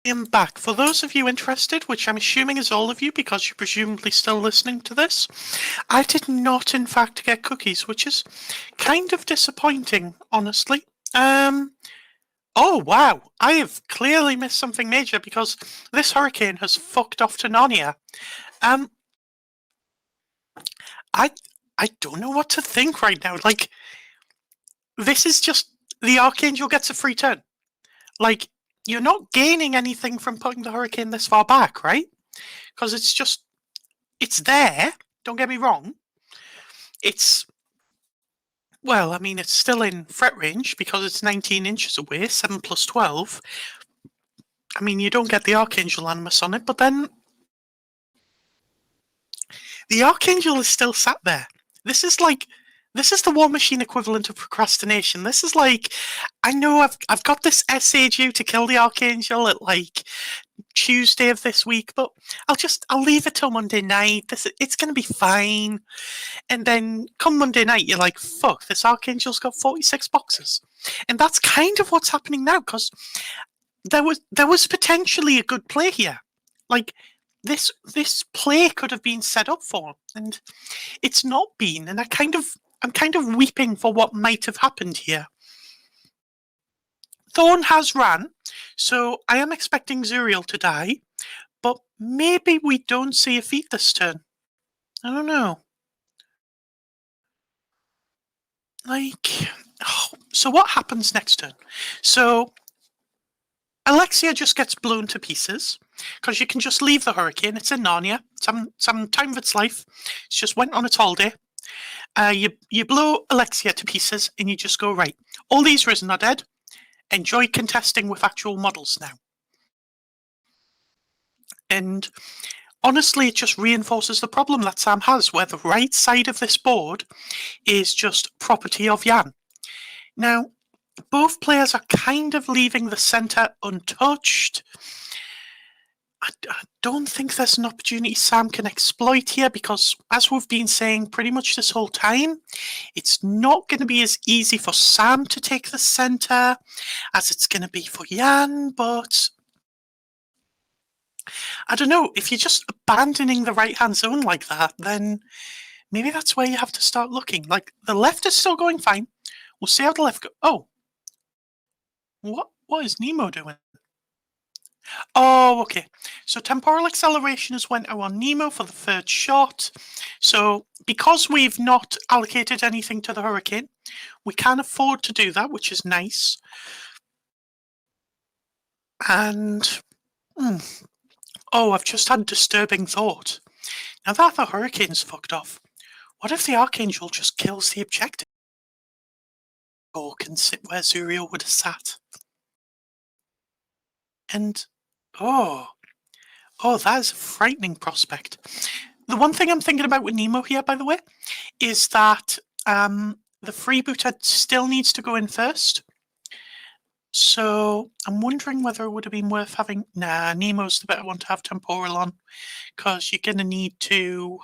am back. For those of you interested, which I'm assuming is all of you because you're presumably still listening to this, I did not in fact get cookies, which is kind of disappointing, honestly. Oh wow, I have clearly missed something major because this hurricane has fucked off to Narnia. Um, I I don't know what to think right now. Like, this is just the Archangel gets a free turn. Like, you're not gaining anything from putting the hurricane this far back, right? Because it's there. Don't get me wrong. It's well, I mean, it's still in threat range because it's 19 inches away, 7 plus 12. I mean, you don't get the Archangel animus on it, but then the Archangel is still sat there. This is the Warmachine equivalent of procrastination. This is like, I know I've got this essay due to kill the Archangel at like Tuesday of this week, but I'll leave it till Monday night. It's gonna be fine. And then come Monday night, you're like, fuck, this Archangel's got 46 boxes. And that's kind of what's happening now, because there was potentially a good play here. Like, this play could have been set up for, and it's not been, and I'm kind of weeping for what might have happened here. Thorn has ran, so I am expecting Zuriel to die, but maybe we don't see a feat this turn. I don't know. Like, oh, so what happens next turn? So Alexia just gets blown to pieces because you can just leave the hurricane. It's in Narnia. Some time of its life. It's just went on its holiday. You blow Alexia to pieces and you just go, right, all these risen are dead. Enjoy contesting with actual models now. And honestly, it just reinforces the problem that Sam has, where the right side of this board is just property of Jan. Now, both players are kind of leaving the centre untouched. I don't think there's an opportunity Sam can exploit here because, as we've been saying pretty much this whole time, it's not going to be as easy for Sam to take the centre as it's going to be for Jan, but I don't know, if you're just abandoning the right-hand zone like that, then maybe that's where you have to start looking. Like, the left is still going fine. We'll see how the left goes. Oh, what is Nemo doing? Oh, okay. So temporal acceleration has went out on Nemo for the third shot. So because we've not allocated anything to the hurricane, we can afford to do that, which is nice. And oh, I've just had a disturbing thought. Now that the hurricane's fucked off, what if the Archangel just kills the objective? Or can sit where Zuriel would have sat? And oh, that is a frightening prospect. The one thing I'm thinking about with Nemo here, by the way, is that the freebooter still needs to go in first. So I'm wondering whether it would have been worth having... Nah, Nemo's the better one to have temporal on, because you're going to need to...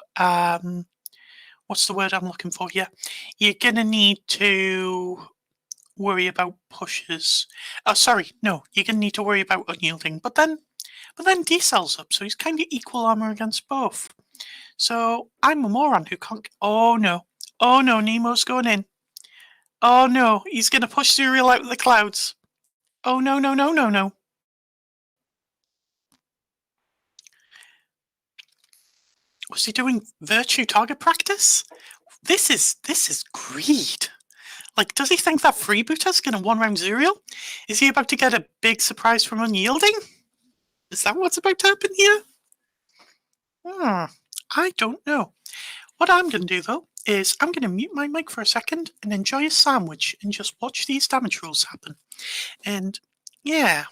what's the word I'm looking for here? You're going to need to worry about pushes. Oh, sorry, no, you're going to need to worry about unyielding. But then D-Cell's up, so he's kind of equal armor against both. So I'm a moron who can't... Oh no, Nemo's going in. Oh no, he's going to push Zuriel out of the clouds. Oh no. Was he doing virtue target practice? This is greed. Like, does he think that freebooter's going to one-round Zuriel? Is he about to get a big surprise from unyielding? Is that what's about to happen here? I don't know. What I'm going to do, though, is I'm going to mute my mic for a second and enjoy a sandwich and just watch these damage rolls happen. And, yeah,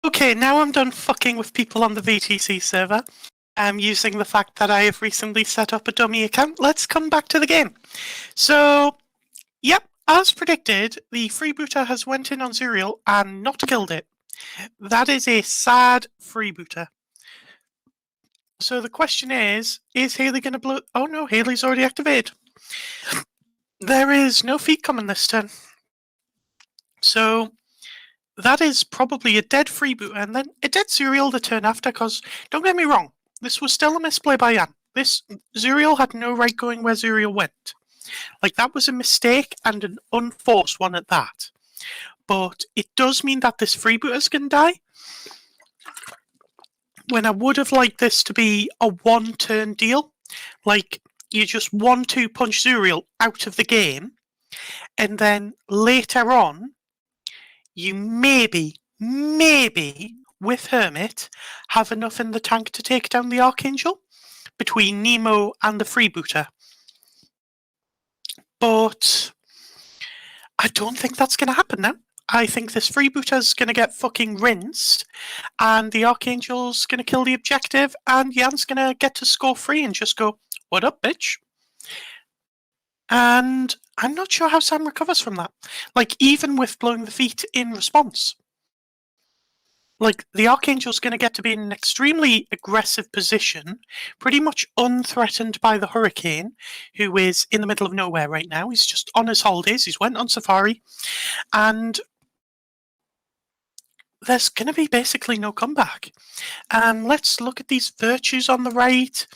Okay, now I'm done fucking with people on the VTC server. I'm using the fact that I have recently set up a dummy account. Let's come back to the game. So, yep, as predicted, the freebooter has went in on Zuriel and not killed it. That is a sad freebooter. So the question is Haley going to blow... Oh no, Haley's already activated. There is no feat coming this turn. So that is probably a dead freebooter, and then a dead Zuriel the turn after, because, don't get me wrong, this was still a misplay by Jan. This Zuriel had no right going where Zuriel went. Like, that was a mistake, and an unforced one at that. But it does mean that this freebooter's going to die. When I would have liked this to be a one-turn deal. Like, you just 1-2 punch Zuriel out of the game, and then later on, you maybe, with Hermit, have enough in the tank to take down the Archangel between Nemo and the freebooter. But I don't think that's going to happen now. I think this freebooter's going to get fucking rinsed, and the Archangel's going to kill the objective, and Jan's going to get to score free and just go, "What up, bitch?" And I'm not sure how Sam recovers from that. Like, even with blowing the feet in response. Like, the Archangel's going to get to be in an extremely aggressive position, pretty much unthreatened by the Hurricane, who is in the middle of nowhere right now. He's just on his holidays. He's went on safari. And there's going to be basically no comeback. Let's look at these virtues on the right.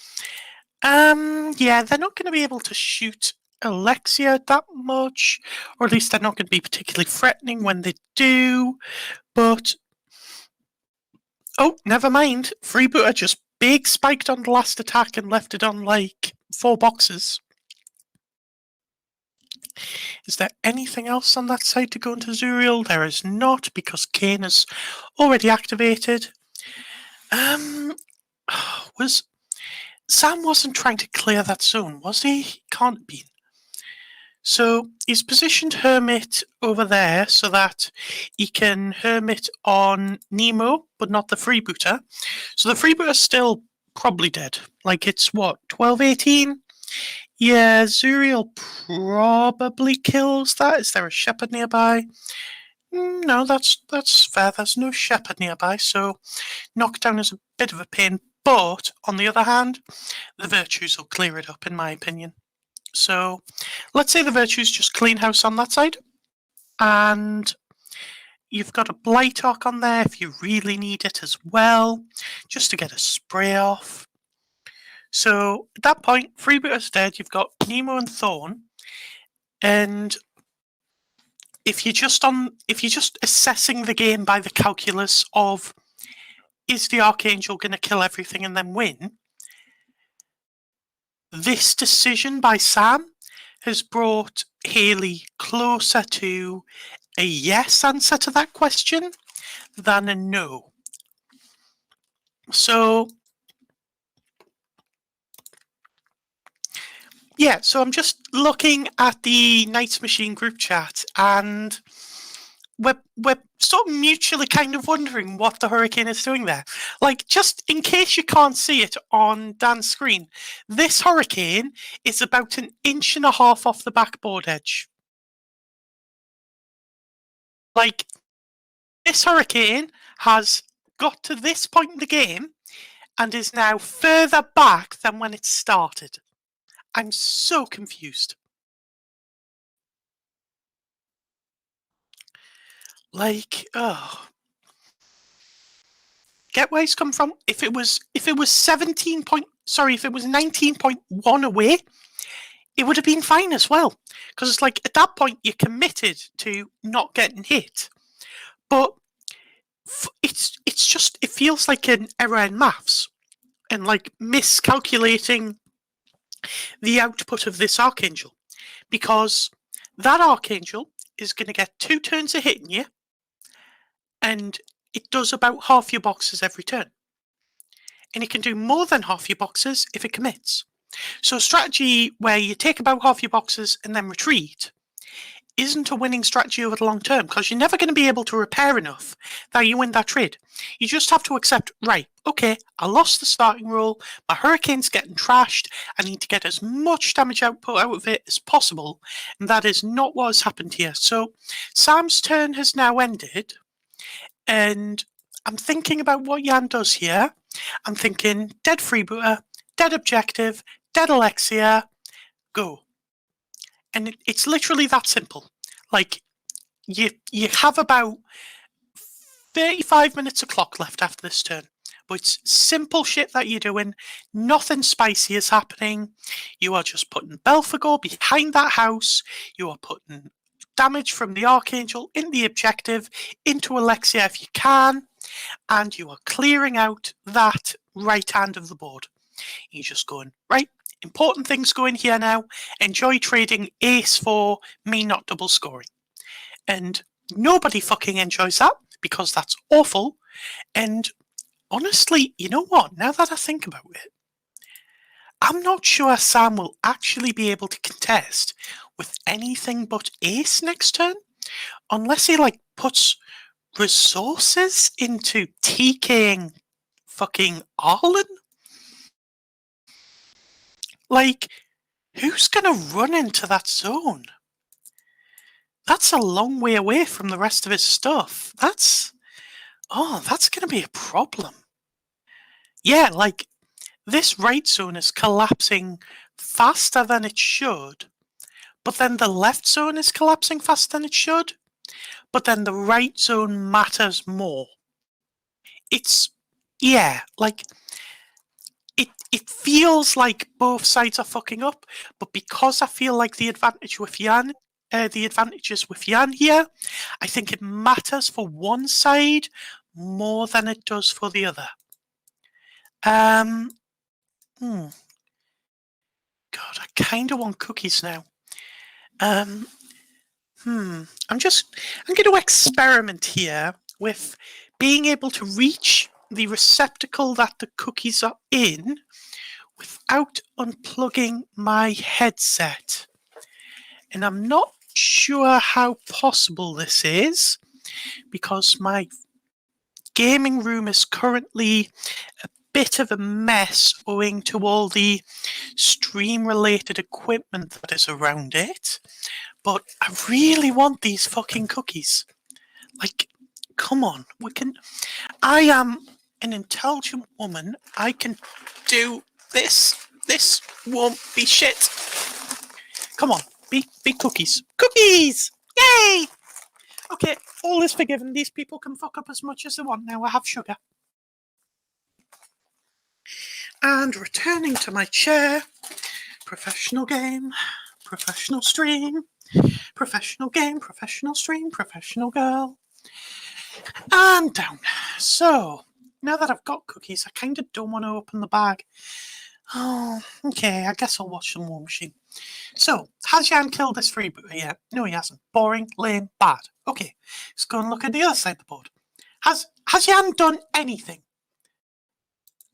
Yeah, they're not going to be able to shoot Alexia that much, or at least they're not going to be particularly threatening when they do, but... Oh, never mind. Freebooter just big spiked on the last attack and left it on, like, 4 boxes. Is there anything else on that side to go into Zuriel? There is not, because Kane is already activated. Sam wasn't trying to clear that zone, was he? He can't have been. So he's positioned Hermit over there so that he can Hermit on Nemo, but not the freebooter. So the freebooter's still probably dead. Like, it's what, 12-18? Yeah, Zuriel probably kills that. Is there a shepherd nearby? No, that's fair. There's no shepherd nearby, so knockdown is a bit of a pain. But, on the other hand, the virtues will clear it up, in my opinion. So, let's say the virtues just clean house on that side. And you've got a Blight Arc on there if you really need it as well, just to get a spray off. So, at that point, freebooter's dead, you've got Nemo and Thorn. And if you're just assessing the game by the calculus of, is the Archangel going to kill everything and then win? This decision by Sam has brought Haley closer to a yes answer to that question than a no. So, yeah, so I'm just looking at the Knights Machine group chat, and we're sort of mutually kind of wondering what the Hurricane is doing there. Like, just in case you can't see it on Dan's screen, this Hurricane is about 1.5 inches off the backboard edge. Like, this Hurricane has got to this point in the game and is now further back than when it started. I'm so confused. Like, oh. Get where he's come from. If it was 19.1 away, it would have been fine as well. Because it's like, at that point, you're committed to not getting hit. But it's just, it feels like an error in maths. And like miscalculating the output of this Archangel. Because that Archangel is going to get 2 turns of hitting you. And it does about half your boxes every turn. And it can do more than half your boxes if it commits. So a strategy where you take about half your boxes and then retreat isn't a winning strategy over the long term, because you're never going to be able to repair enough that you win that trade. You just have to accept, right, okay, I lost the starting roll, my Hurricane's getting trashed, I need to get as much damage output out of it as possible, and that is not what has happened here. So Sam's turn has now ended, and I'm thinking about what Jan does here. I'm thinking dead freebooter, dead objective, dead Alexia, go. And it's literally that simple. Like, you have about 35 minutes of clock left after this turn. But it's simple shit that you're doing. Nothing spicy is happening. You are just putting Belphegor behind that house. You are putting damage from the Archangel in the objective into Alexia if you can. And you are clearing out that right hand of the board. You're just going, right, important things going here now. Enjoy trading ace for me not double scoring. And nobody fucking enjoys that, because that's awful. And honestly, you know what? Now that I think about it, I'm not sure Sam will actually be able to contest with anything but ace next turn, unless he like puts resources into TKing fucking Arlen. Like, who's gonna run into that zone? That's a long way away from the rest of his stuff. That's gonna be a problem. Yeah, like, this right zone is collapsing faster than it should, but then the left zone is collapsing faster than it should, but then the right zone matters more. It's, yeah, like, it feels like both sides are fucking up, but because I feel like the advantage with Jan, the advantages with Jan here, I think it matters for one side more than it does for the other. God, I kind of want cookies now. I'm going to experiment here with being able to reach the receptacle that the cookies are in without unplugging my headset. And I'm not sure how possible this is, because my gaming room is currently a bit of a mess owing to all the stream-related equipment that is around it. But I really want these fucking cookies. Like, come on, I am an intelligent woman. I can do this. This won't be shit. Come on, be cookies. Cookies! Yay! Okay, all is forgiven. These people can fuck up as much as they want now. I have sugar. And returning to my chair, professional game, professional stream, professional game, professional stream, professional girl. And down. So, now that I've got cookies, I kind of don't want to open the bag. Oh, okay, I guess I'll watch some Warmachine. So, has Jan killed this freebooter yet? No, he hasn't. Boring, lame, bad. Okay, let's go and look at the other side of the board. Has Jan done anything?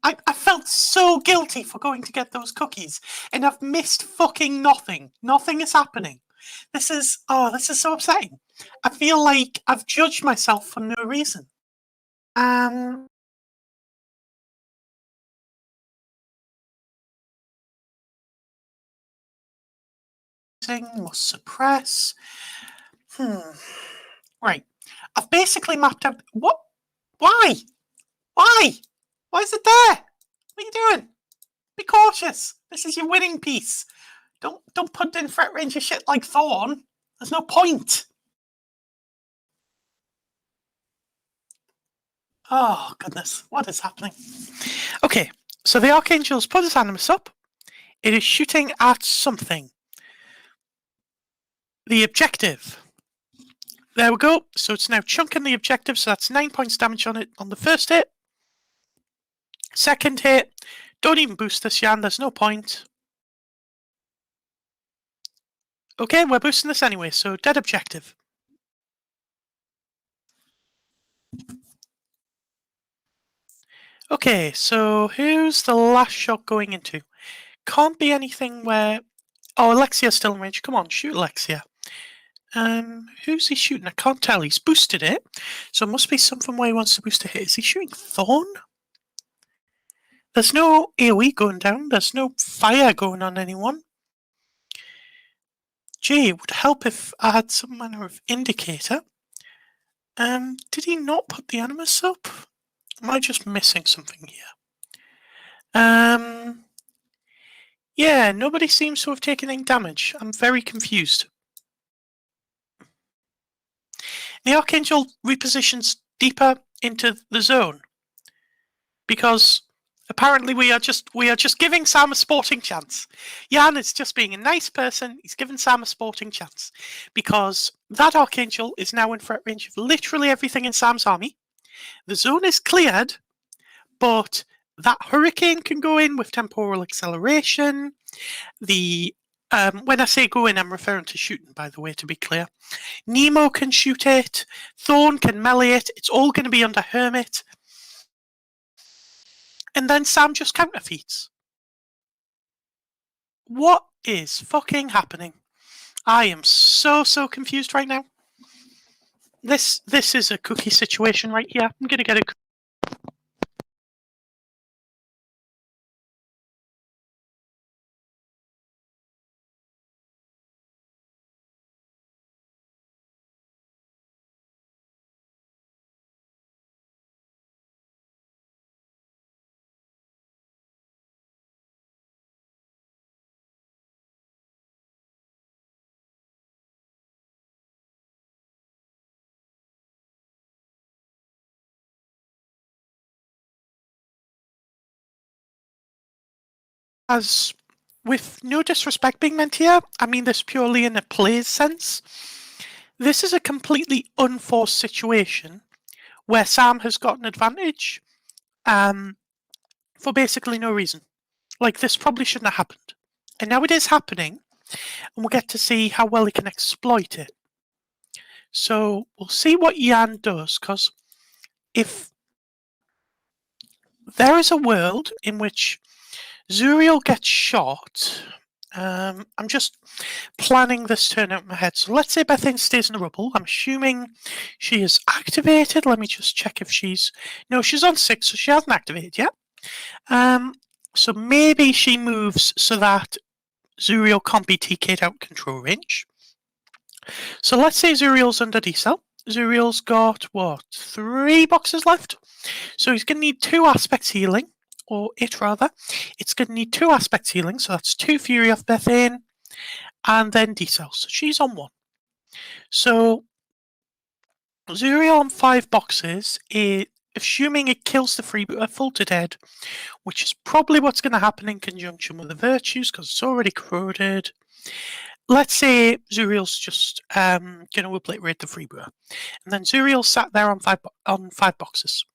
I felt so guilty for going to get those cookies, and I've missed fucking nothing. Nothing is happening. This is so upsetting. I feel like I've judged myself for no reason. Must suppress. Right. I've basically mapped out what? Why? Why? Why is it there? What are you doing? Be cautious. This is your winning piece. Don't put in threat range of shit like Thorn. There's no point. Oh, goodness. What is happening? Okay, so the Archangel's put his animus up. It is shooting at something. The objective. There we go. So it's now chunking the objective, so that's 9 points damage on it on the first hit. Second hit. Don't even boost this, Jan. There's no point. Okay, we're boosting this anyway, so dead objective. Okay, so who's the last shot going into? Can't be anything where... Oh, Alexia's still in range. Come on, shoot Alexia. Who's he shooting? I can't tell. He's boosted it, so it must be something where he wants to boost a hit. Is he shooting Thorn? There's no AoE going down. There's no fire going on anyone. Gee, it would help if I had some manner of indicator. Did he not put the animus up? Am I just missing something here? Yeah, nobody seems to have taken any damage. I'm very confused. The Archangel repositions deeper into the zone because apparently we are just giving Sam a sporting chance. Jan is just being a nice person. He's given Sam a sporting chance because that Archangel is now in threat range of literally everything in Sam's army. The zone is cleared, but that Hurricane can go in with temporal acceleration. When I say go in, I'm referring to shooting, by the way, to be clear. Nemo can shoot it. Thorn can melee it. It's all going to be under Hermit. And then Sam just counterfeits. What is fucking happening? I am so confused right now. This is a cookie situation right here. I'm going to get a... As with no disrespect being meant here, I mean this purely in a player's sense. This is a completely unforced situation where Sam has got an advantage for basically no reason. Like, this probably shouldn't have happened. And now it is happening, and we'll get to see how well he can exploit it. So we'll see what Jan does, because if there is a world in which Zuriel gets shot, I'm just planning this turn out in my head. So let's say Bethayne stays in the rubble. I'm assuming she is activated. Let me just check if she's... No, she's on 6, so she hasn't activated yet. So maybe she moves so that Zuriel can't be TK'd out control range. So let's say Zuriel's under decel. Zuriel's got, what, 3 boxes left? So he's going to need 2 aspects healing, or it rather. It's going to need 2 aspects healing, so that's 2 Fury off Bethayne, and then decel. So she's on 1. So Zuriel on 5 boxes, assuming it kills the freebooter full to dead, which is probably what's going to happen in conjunction with the virtues, because it's already corroded. Let's say Zuriel's just going to obliterate the freebooter. And then Zuriel sat there on 5 boxes.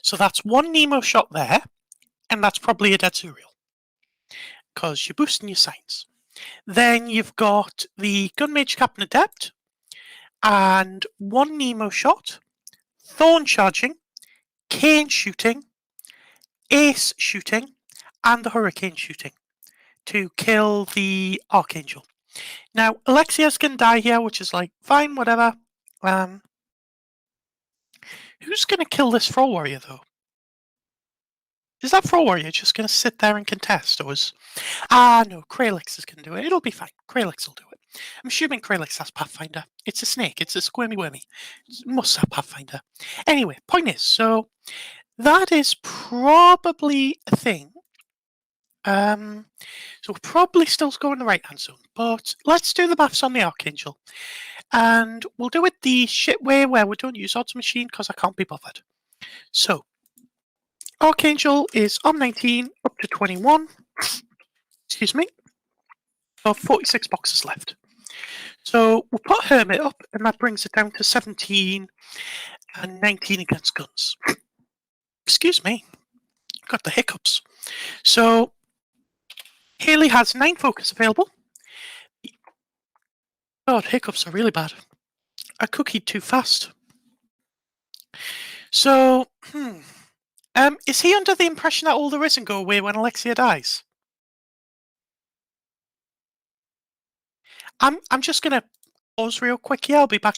So that's 1 Nemo shot there, and that's probably a dead Zuriel, because you're boosting your signs. Then you've got the Gunmage Captain Adept, and 1 Nemo shot, Thorn charging, Cane shooting, Ace shooting, and the Hurricane shooting to kill the Archangel. Now, Alexia's can die here, which is like, fine, whatever. Who's going to kill this Troll Warrior, though? Is that Troll Warrior just going to sit there and contest, or is... no, Kralix is going to do it. It'll be fine. Kralix will do it. I'm assuming Kralix has Pathfinder. It's a snake. It's a squirmy wormy. It must have Pathfinder. Anyway, point is, so that is probably a thing. So we're probably still scoring the right-hand zone, but let's do the maths on the Archangel. And we'll do it the shit way where we don't use odds machine because I can't be bothered. So, Archangel is on 19 up to 21. Excuse me. So 46 boxes left. So we'll put Hermit up, and that brings it down to 17 and 19 against guns. Excuse me. Got the hiccups. So Haley has 9 focus available. God, hiccups are really bad. I cookied too fast. So, is he under the impression that all the risen go away when Alexia dies? I'm just gonna Pause real quick here, I'll be back.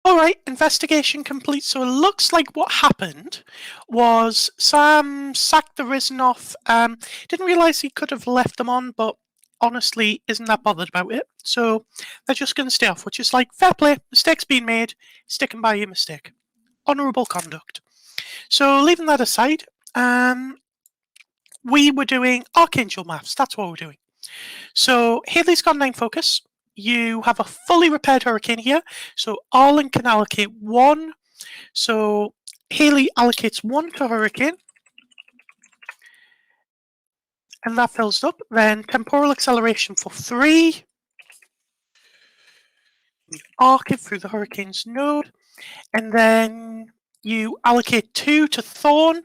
Alright, investigation complete. So it looks like what happened was Sam sacked the Risen off. Didn't realise he could have left them on, but honestly isn't that bothered about it. So they're just going to stay off, which is like, fair play, mistake's been made, sticking by your mistake. Honourable conduct. So leaving that aside, we were doing Archangel maths. That's what we're doing. So Haley's got 9 focus. You have a fully repaired Hurricane here. So Arlen can allocate 1. So Haley allocates 1 to Hurricane. And that fills up. Then Temporal Acceleration for 3. You arc it through the Hurricane's node. And then you allocate 2 to Thorn.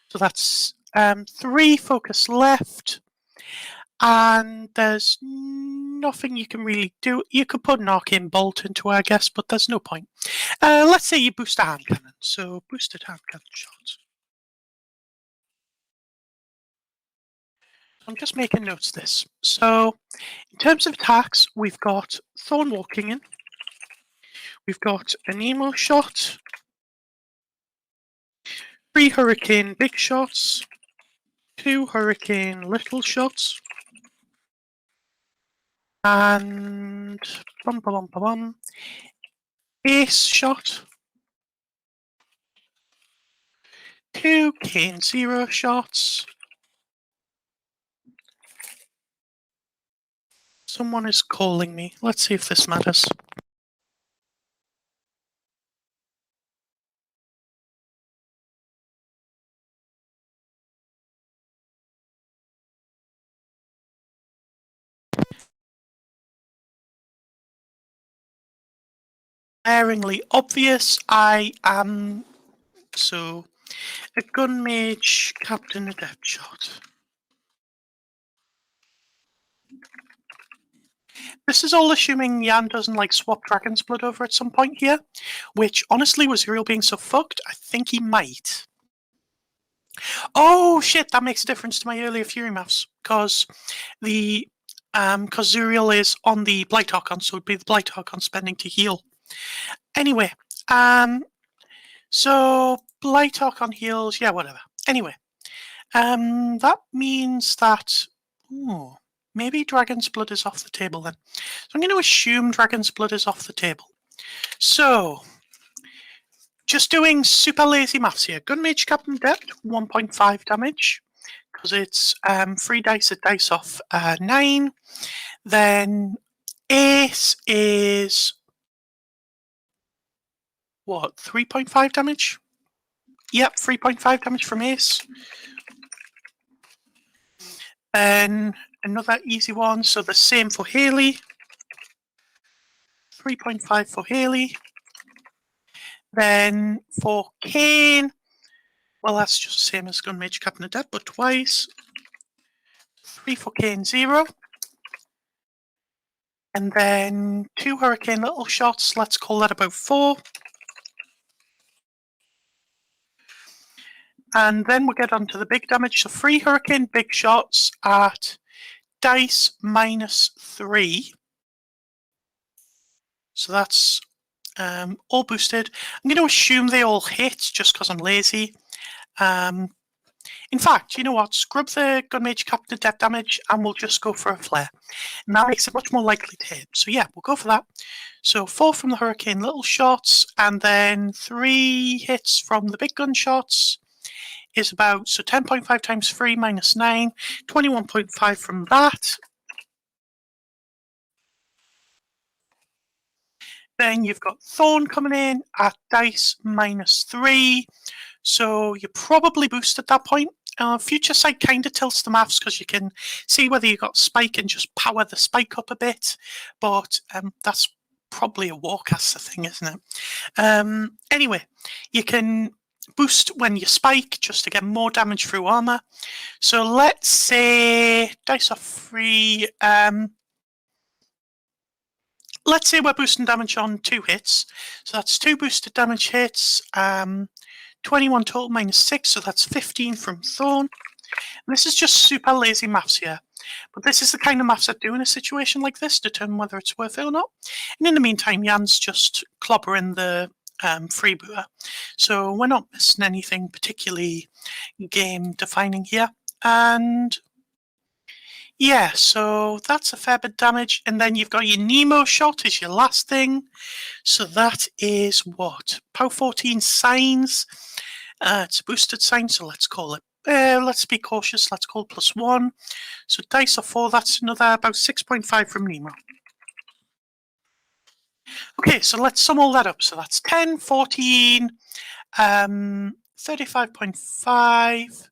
So that's 3 focus left. And there's nothing you can really do. You could put an arcane bolt into it, I guess, but there's no point. Let's say you boost a hand cannon. So boosted hand cannon shot. I'm just making notes of this. So in terms of attacks, we've got Thorn walking in. We've got an emo shot. 3 hurricane big shots. 2 hurricane little shots. And ace shot. 2 cane 0 shots. Someone is calling me. Let's see if this matters. Glaringly obvious, I am. So, a gun mage, captain adept shot. This is all assuming Jan doesn't like swap Dragon's Blood over at some point here, which honestly was Zuriel being so fucked, I think he might. Oh shit, that makes a difference to my earlier Fury maths, because Zuriel is on the Blight Archon, so it'd be the Blight Archon spending to heal. Anyway, so Blight Archon heals, yeah, whatever. Anyway, that means that maybe Dragon's Blood is off the table then. So I'm going to assume Dragon's Blood is off the table. So, just doing super lazy maths here. Gun Mage Captain Adept, 1.5 damage, because it's 3 dice at dice off 9. Then Ace is, what, 3.5 damage? Yep, 3.5 damage from Ace. Then another easy one, so the same for Haley. 3.5 for Haley. Then for Kane, well, that's just the same as Gun Mage Captain Adept, but twice. 3 for Kane, 0. And then 2 Hurricane Little Shots, let's call that about 4. And then we'll get on to the big damage. So 3 Hurricane Big Shots at dice -3. So that's all boosted. I'm going to assume they all hit just because I'm lazy. In fact, you know what? Scrub the Gun Mage Captain Adept damage and we'll just go for a flare. And that makes it much more likely to hit. So yeah, we'll go for that. So 4 from the Hurricane Little Shots and then 3 hits from the big gun shots is about, so 10.5 times 3 minus 9, 21.5 from that. Then you've got Thorn coming in at dice -3. So you're probably boosted at that point. Future Sight kind of tilts the maths because you can see whether you got spike and just power the spike up a bit. But that's probably a Warcaster thing, isn't it? Anyway, you can boost when you spike just to get more damage through armor. So let's say dice are free. Let's say we're boosting damage on 2 hits. So that's 2 boosted damage hits. 21 total -6, so that's 15 from Thorn. And this is just super lazy maths here. But this is the kind of maths I do in a situation like this, determine whether it's worth it or not. And in the meantime, Jan's just clobbering the freebooter. So we're not missing anything particularly game-defining here. And yeah, so that's a fair bit of damage. And then you've got your Nemo shot is your last thing. So that is what? Power 14 signs. It's a boosted sign, so let's call it. Let's be cautious. Let's call it +1. So dice are 4. That's another about 6.5 from Nemo. Okay, so let's sum all that up. So that's 10, 14, 35.5.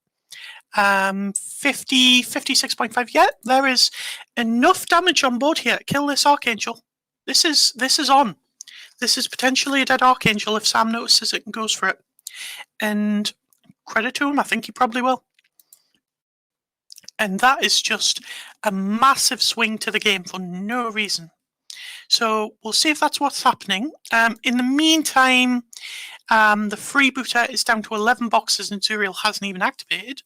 50, 56.5. Yeah, there is enough damage on board here to kill this Archangel. This is on. This is potentially a dead Archangel if Sam notices it and goes for it. And credit to him, I think he probably will. And that is just a massive swing to the game for no reason. So we'll see if that's what's happening. In the meantime, the freebooter is down to 11 boxes and Zuriel hasn't even activated.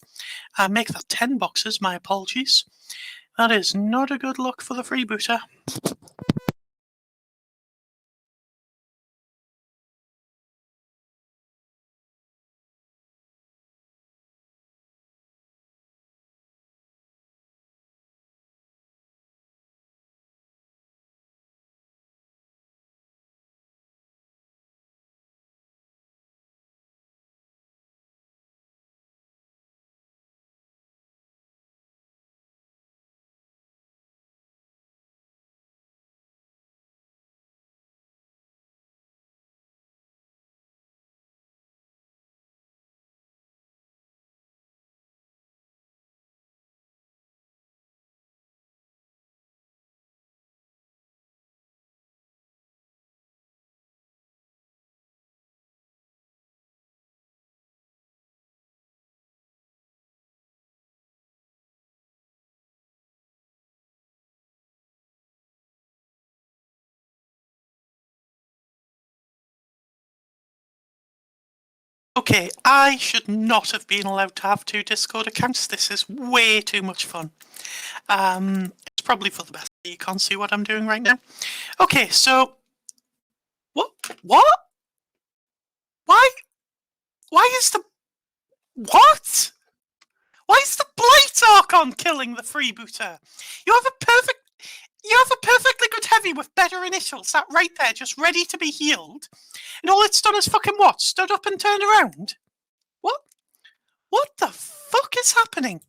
Make that 10 boxes, my apologies. That is not a good look for the freebooter. Okay, I should not have been allowed to have 2 Discord accounts. This is way too much fun. It's probably for the best. You can't see what I'm doing right now. Okay, so what? Why is the what? Why is the Blight Archon killing the freebooter? You have a perfectly good heavy with better initials sat right there, just ready to be healed. And all it's done is fucking what? Stood up and turned around? What? What the fuck is happening?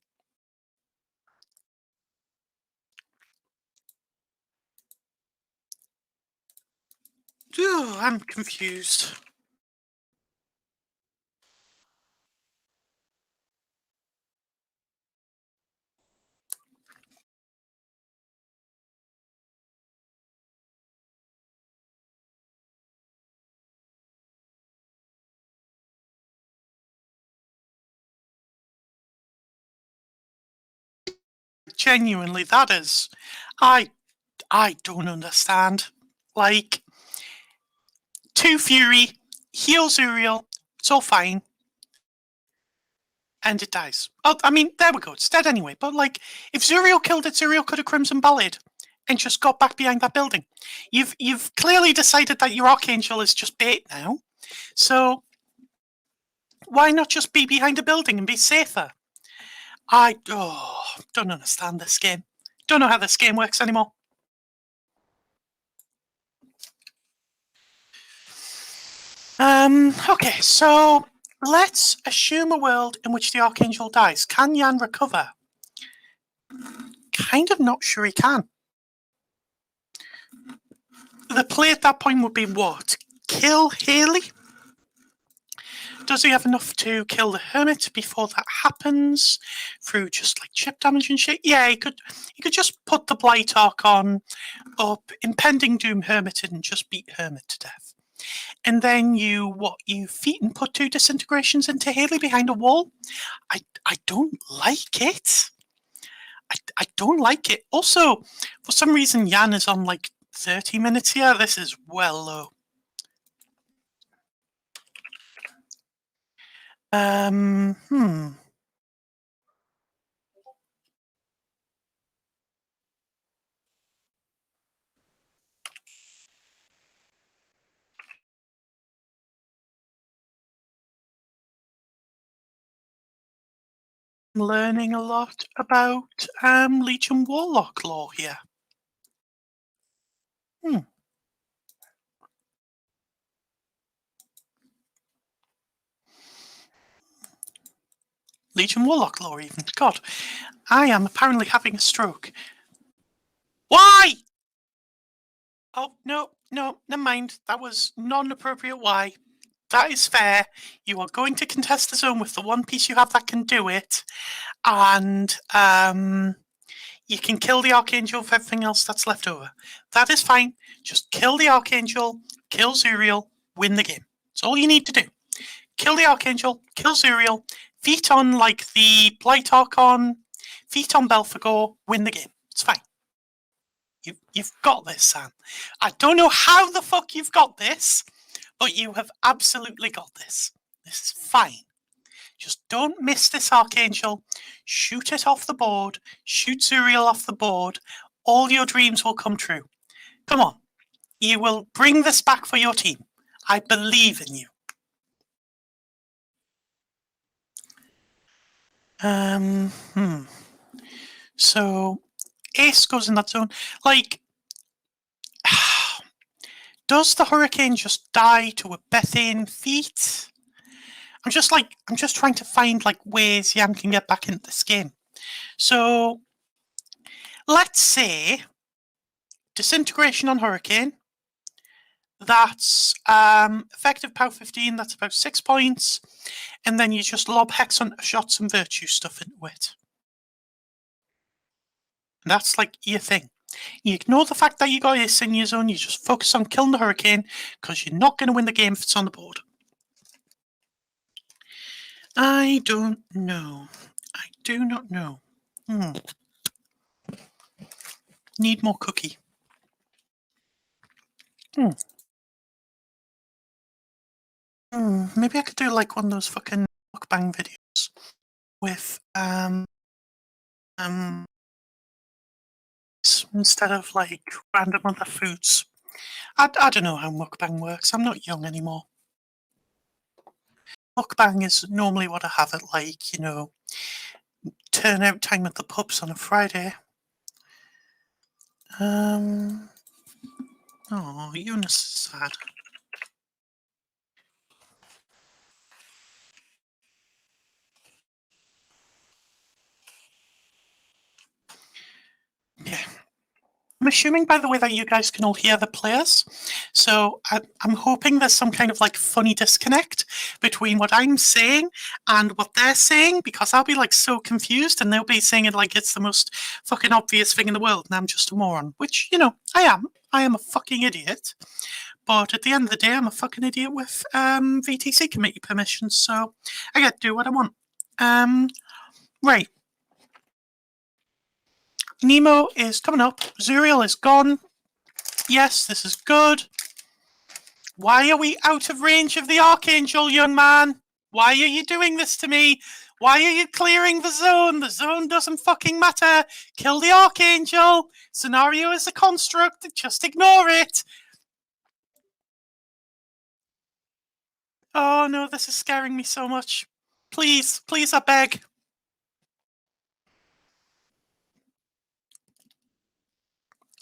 Ugh, I'm confused. Genuinely, that is... I don't understand. Like, 2 Fury, heal Zuriel, it's all fine. And it dies. Oh, I mean, there we go. It's dead anyway. But, like, if Zuriel killed it, Zuriel could have Crimson Ballet and just got back behind that building. You've clearly decided that your Archangel is just bait now. So why not just be behind a building and be safer? I don't understand this game. Don't know how this game works anymore. Okay, so let's assume a world in which the Archangel dies. Can Jan recover? Kind of not sure he can. the play at that point would be what? Kill Haley? Does he have enough to kill the Hermit before that happens? Through just like chip damage and shit? Yeah, he could just put the Blight Archon up, Impending Doom Hermit, and just beat Hermit to death. And then you feat and put 2 disintegrations into Haley behind a wall? I don't like it. I don't like it. Also, for some reason, Jan is on like 30 minutes here. This is well low. Learning a lot about Legion Warlock lore here. Legion Warlock lore even. God, I am apparently having a stroke. Why? Oh, no, never mind. That was non-appropriate why. That is fair. You are going to contest the zone with the one piece you have that can do it. And you can kill the Archangel for everything else that's left over. That is fine. Just kill the Archangel, kill Zuriel, win the game. That's all you need to do. Kill the Archangel, kill Zuriel, feat on like the Blight Archon, feat on Belphegor, win the game. It's fine. You've got this, Sam. I don't know how the fuck you've got this, but you have absolutely got this. This is fine. Just don't miss this Archangel. Shoot it off the board. Shoot Zuriel off the board. All your dreams will come true. Come on. You will bring this back for your team. I believe in you. So, Ace goes in that zone. Like, does the Hurricane just die to a Bethayne feat? I'm just trying to find like ways Jan can get back into this game. So, let's say disintegration on Hurricane. That's effective power 15. That's about 6 points, and then you just lob Hex on shots and virtue stuff into it. And that's like your thing. You ignore the fact that you got Ace in your zone. You just focus on killing the Hurricane because you're not going to win the game if it's on the board. I don't know. I do not know. Need more cookie. Maybe I could do like one of those fucking mukbang videos with instead of like random other foods. I don't know how mukbang works. I'm not young anymore. Mukbang is normally what I have at like, you know, turnout time at the pubs on a Friday. Oh, Eunice is sad. Yeah. I'm assuming, by the way, that you guys can all hear the players. So I'm hoping there's some kind of like funny disconnect between what I'm saying and what they're saying, because I'll be like so confused and they'll be saying it like it's the most fucking obvious thing in the world and I'm just a moron, which, you know, I am. I am a fucking idiot. But at the end of the day, I'm a fucking idiot with VTC committee permissions, so I get to do what I want. Right. Nemo is coming up. Zuriel is gone. Yes, this is good. Why are we out of range of the Archangel, young man? Why are you doing this to me? Why are you clearing the zone? The zone doesn't fucking matter. Kill the Archangel. Scenario is a construct. Just ignore it. Oh no, this is scaring me so much. Please, please, I beg.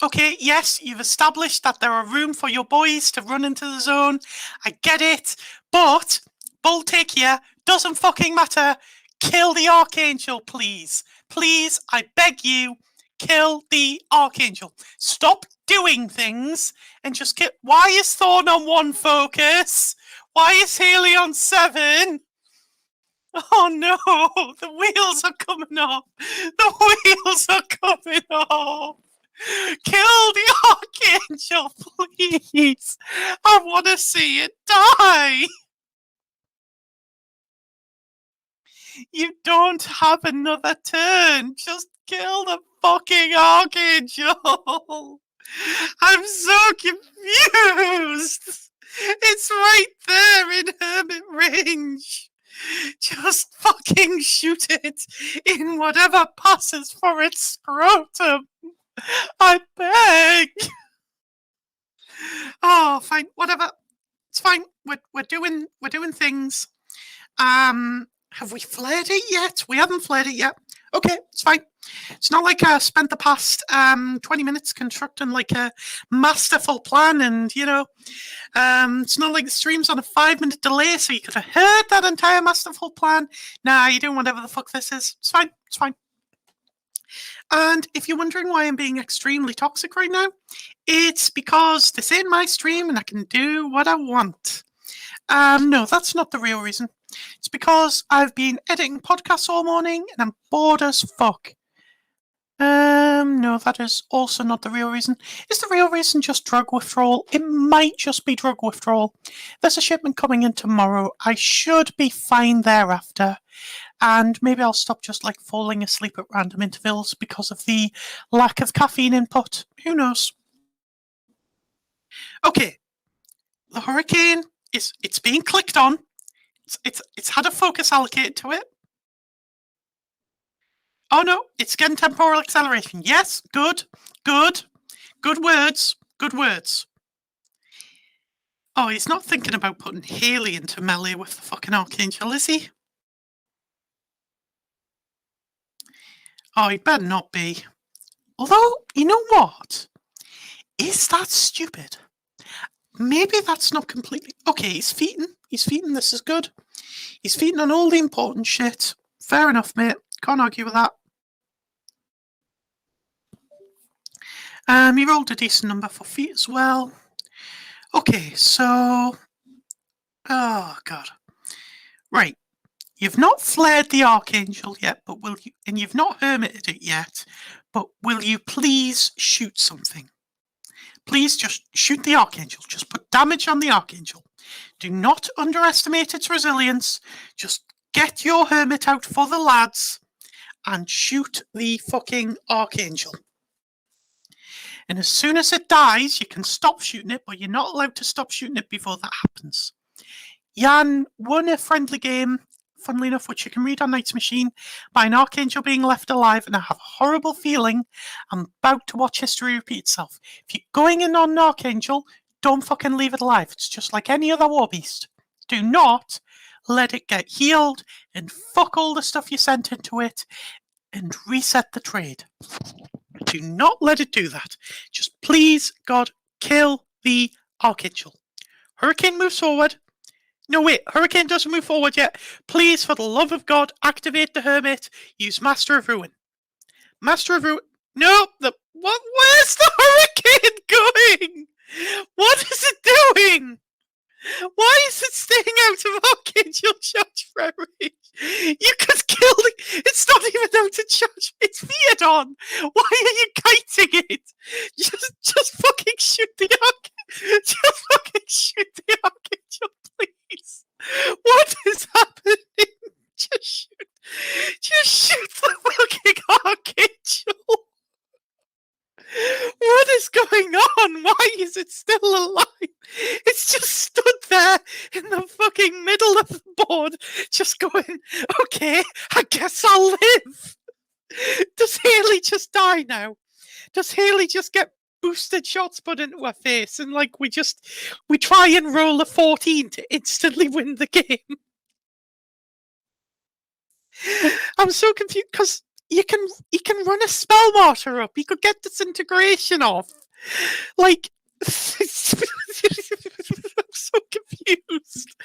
Okay, yes, you've established that there are room for your boys to run into the zone. I get it. But, Boltic here, doesn't fucking matter. Kill the Archangel, please. Please, I beg you, kill the Archangel. Stop doing things and just kill. Why is Thorn on 1 focus? Why is Haley on 7? Oh no, the wheels are coming off. The wheels are coming off. Kill the Archangel, please. I want to see it die. You don't have another turn. Just kill the fucking Archangel. I'm so confused. It's right there in Hermit range. Just fucking shoot it in whatever passes for its scrotum. I beg. Oh, fine, whatever. It's fine. We're doing things. Have we flared it yet? We haven't flared it yet. Okay, it's fine. It's not like I spent the past 20 minutes constructing like a masterful plan, and you know, it's not like the stream's on a 5-minute delay, so you could have heard that entire masterful plan. Nah, you're doing whatever the fuck this is. It's fine. It's fine. And if you're wondering why I'm being extremely toxic right now, it's because this ain't my stream and I can do what I want. No, that's not the real reason. It's because I've been editing podcasts all morning and I'm bored as fuck. No, that is also not the real reason. Is the real reason just drug withdrawal? It might just be drug withdrawal. There's a shipment coming in tomorrow. I should be fine thereafter. And maybe I'll stop just like falling asleep at random intervals because of the lack of caffeine input. Who knows? Okay. The Hurricane it's being clicked on. It's had a focus allocated to it. Oh no, it's getting temporal acceleration. Yes, good. Good words. Good words. Oh, he's not thinking about putting Haley into melee with the fucking Archangel, is he? Oh, he better not be. Although, you know what? Is that stupid? Maybe that's not completely... Okay, he's feeding. This is good. He's feeding on all the important shit. Fair enough, mate. Can't argue with that. He rolled a decent number for feet as well. Okay, so... Oh, God. Right. You've not flared the Archangel yet, but will you... And you've not hermited it yet, but will you please shoot something? Please just shoot the Archangel. Just put damage on the Archangel. Do not underestimate its resilience. Just get your hermit out for the lads and shoot the fucking Archangel. And as soon as it dies, you can stop shooting it, but you're not allowed to stop shooting it before that happens. Jan won a friendly game, funnily enough, which you can read on Knight's Machine, by an Archangel being left alive, and I have a horrible feeling I'm about to watch history repeat itself. If you're going in on an Archangel, don't fucking leave it alive. It's just like any other war beast. Do not let it get healed and fuck all the stuff you sent into it and reset the trade. Do not let it do that. Just please, God, kill the Archangel. Hurricane moves forward. No, wait, Hurricane doesn't move forward yet. Please, for the love of God, activate the Hermit. Use Master of Ruin. Master of Ruin. No, where's the Hurricane going? What is it doing? Why is it staying out of Archangel charge range? You could kill it. It's not even out of charge. It's veered on. Why are you kiting it? Just fucking shoot the Archangel. Just fucking shoot the Archangel, please. What is happening? Just shoot the fucking Archangel. What is going on? Why is it still alive? It's just stood there in the fucking middle of the board, just going, okay, I guess I'll live. Does Haley just die now? Does Haley just get boosted shots put into her face and like we try and roll a 14 to instantly win the game? I'm so confused because you can run a spell mortar up. You could get disintegration off. Like, I'm so confused.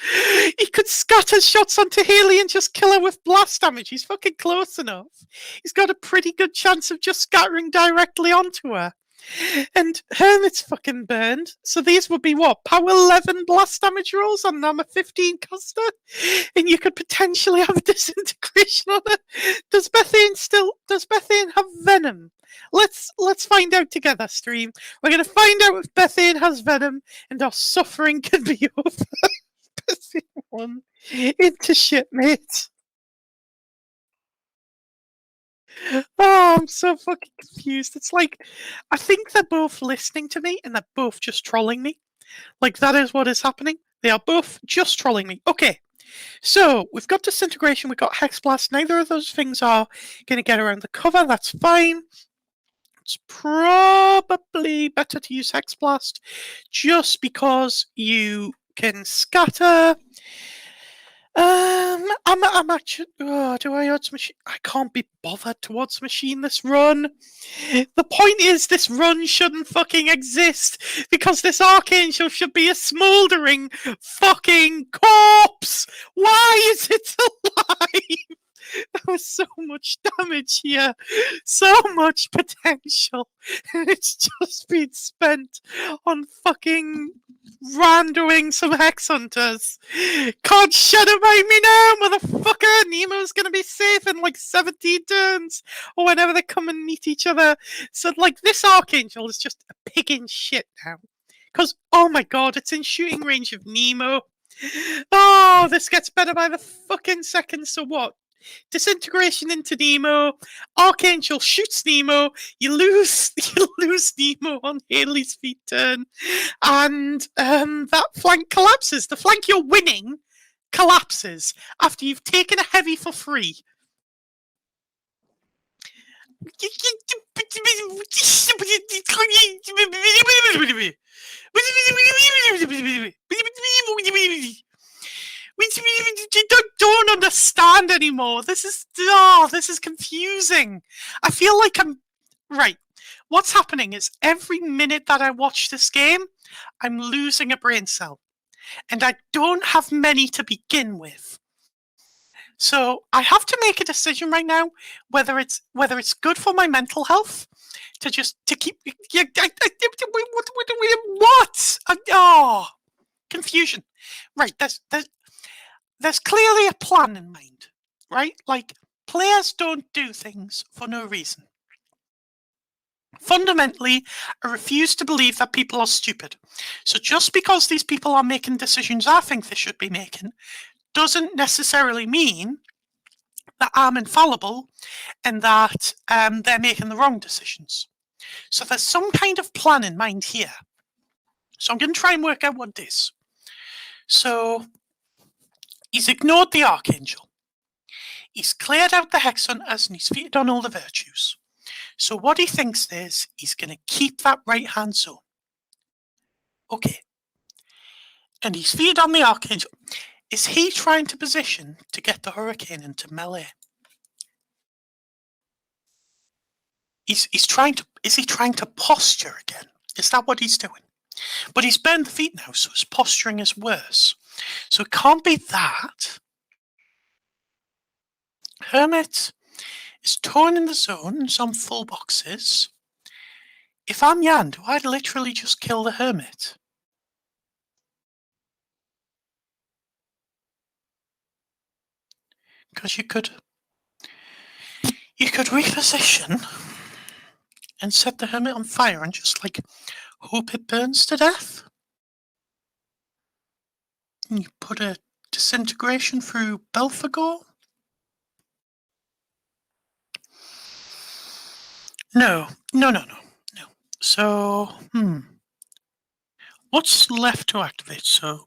He could scatter shots onto Haley and just kill her with blast damage. He's fucking close enough. He's got a pretty good chance of just scattering directly onto her. And Hermit's fucking burned. So these would be what? Power 11 blast damage rolls on an armor 15 caster? And you could potentially have a disintegration on her. Does Bethayne have venom? Let's find out together, stream. We're gonna find out if Bethayne has venom and our suffering can be over. Bethayne1 into shit, mate. Oh, I'm so fucking confused. It's like, I think they're both listening to me and they're both just trolling me. Like, that is what is happening. They are both just trolling me. Okay, so we've got Disintegration, we've got Hexblast. Neither of those things are going to get around the cover. That's fine. It's probably better to use Hexblast just because you can scatter. I'm actually. Oh, do I odds machine? I can't be bothered to odds machine this run. The point is, this run shouldn't fucking exist because this Archangel should be a smouldering fucking corpse. Why is it alive? There was so much damage here, so much potential, and it's just been spent on fucking randoing some Hex Hunters. God, shut up by me now, motherfucker! Nemo's gonna be safe in like 17 turns, or whenever they come and meet each other. So, like, this Archangel is just a pig in shit now. Because, oh my god, it's in shooting range of Nemo. Oh, this gets better by the fucking second, so what? Disintegration into Nemo. Archangel shoots Nemo. You lose Nemo on Haley's feet turn, and that flank collapses. The flank you're winning collapses after you've taken a heavy for free. We don't understand anymore. This is confusing. I feel like right. What's happening is every minute that I watch this game, I'm losing a brain cell, and I don't have many to begin with. So I have to make a decision right now whether it's good for my mental health to keep. What? Oh, confusion. Right. There's clearly a plan in mind, right? Like, players don't do things for no reason. Fundamentally, I refuse to believe that people are stupid. So just because these people are making decisions I think they should be making doesn't necessarily mean that I'm infallible and that they're making the wrong decisions. So there's some kind of plan in mind here. So I'm going to try and work out what it is. So he's ignored the Archangel. He's cleared out the Hex Hunters and he's feated on all the virtues. So what he thinks is he's going to keep that right-hand zone. Okay. And he's feated on the Archangel. Is he trying to position to get the Hurricane into melee? Is he trying to posture again? Is that what he's doing? But he's burned the feet now, so his posturing is worse. So it can't be that. Hermit is torn in the zone, some full boxes. If I'm Yan, do I literally just kill the Hermit? Because you could reposition and set the Hermit on fire and just, like, hope it burns to death. And you put a disintegration through Belphegor. No. So, what's left to activate? So,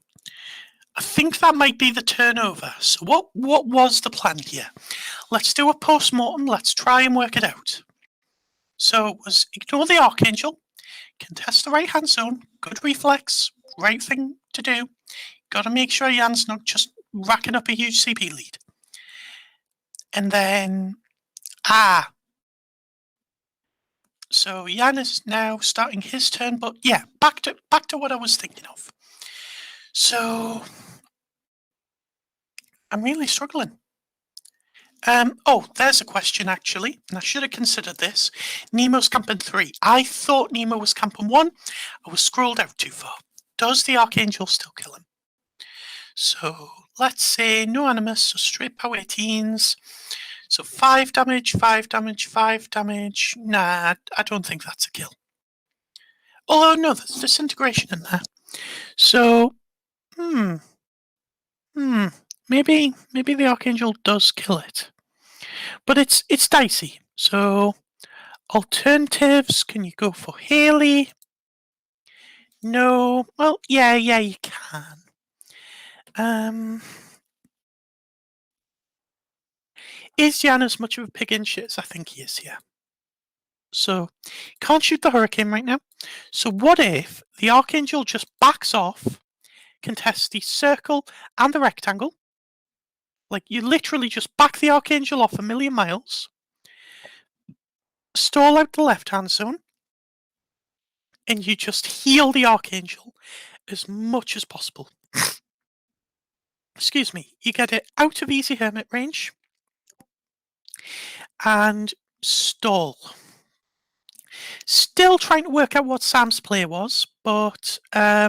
I think that might be the turnover. So what was the plan here? Let's do a post-mortem. Let's try and work it out. So it was ignore the Archangel, contest the right-hand zone, good reflex, right thing to do. Got to make sure Jan's not just racking up a huge CP lead. And then, so Jan is now starting his turn, but yeah, back to what I was thinking of. So I'm really struggling. Oh, there's a question actually, and I should have considered this. Nemo's camping 3. I thought Nemo was camping 1. I was scrolled out too far. Does the Archangel still kill him? So let's say no animus, so straight power 18s. So 5 damage, 5 damage, 5 damage. Nah, I don't think that's a kill. Oh no, there's disintegration in there. So, maybe the Archangel does kill it. But it's dicey. So alternatives, can you go for Haley? No. Well, yeah, you can. Is Jan as much of a pig in shit as I think he is? Yeah. So can't shoot the Hurricane right now. So what if the Archangel just backs off, contests the circle and the rectangle? Like, you literally just back the Archangel off a million miles, stall out the left-hand zone, and you just heal the Archangel as much as possible. Excuse me. You get it out of easy hermit range and stall. Still trying to work out what Sam's play was, but I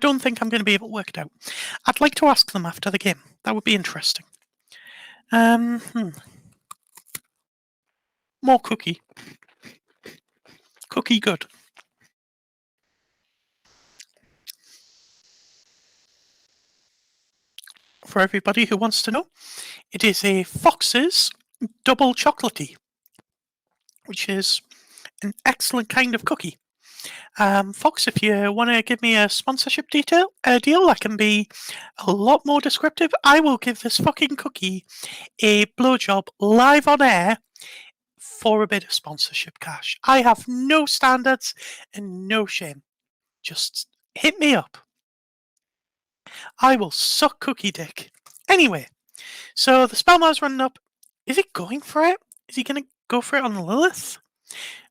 don't think I'm going to be able to work it out. I'd like to ask them after the game. That would be interesting. More cookie. Cookie good. For everybody who wants to know, it is a Fox's double chocolatey, which is an excellent kind of cookie. Fox, if you want to give me a sponsorship deal, I can be a lot more descriptive. I will give this fucking cookie a blowjob live on air for a bit of sponsorship cash. I have no standards and no shame. Just hit me up. I will suck cookie dick. Anyway, so the Spellmar's running up. Is he going for it? Is he going to go for it on Lilith?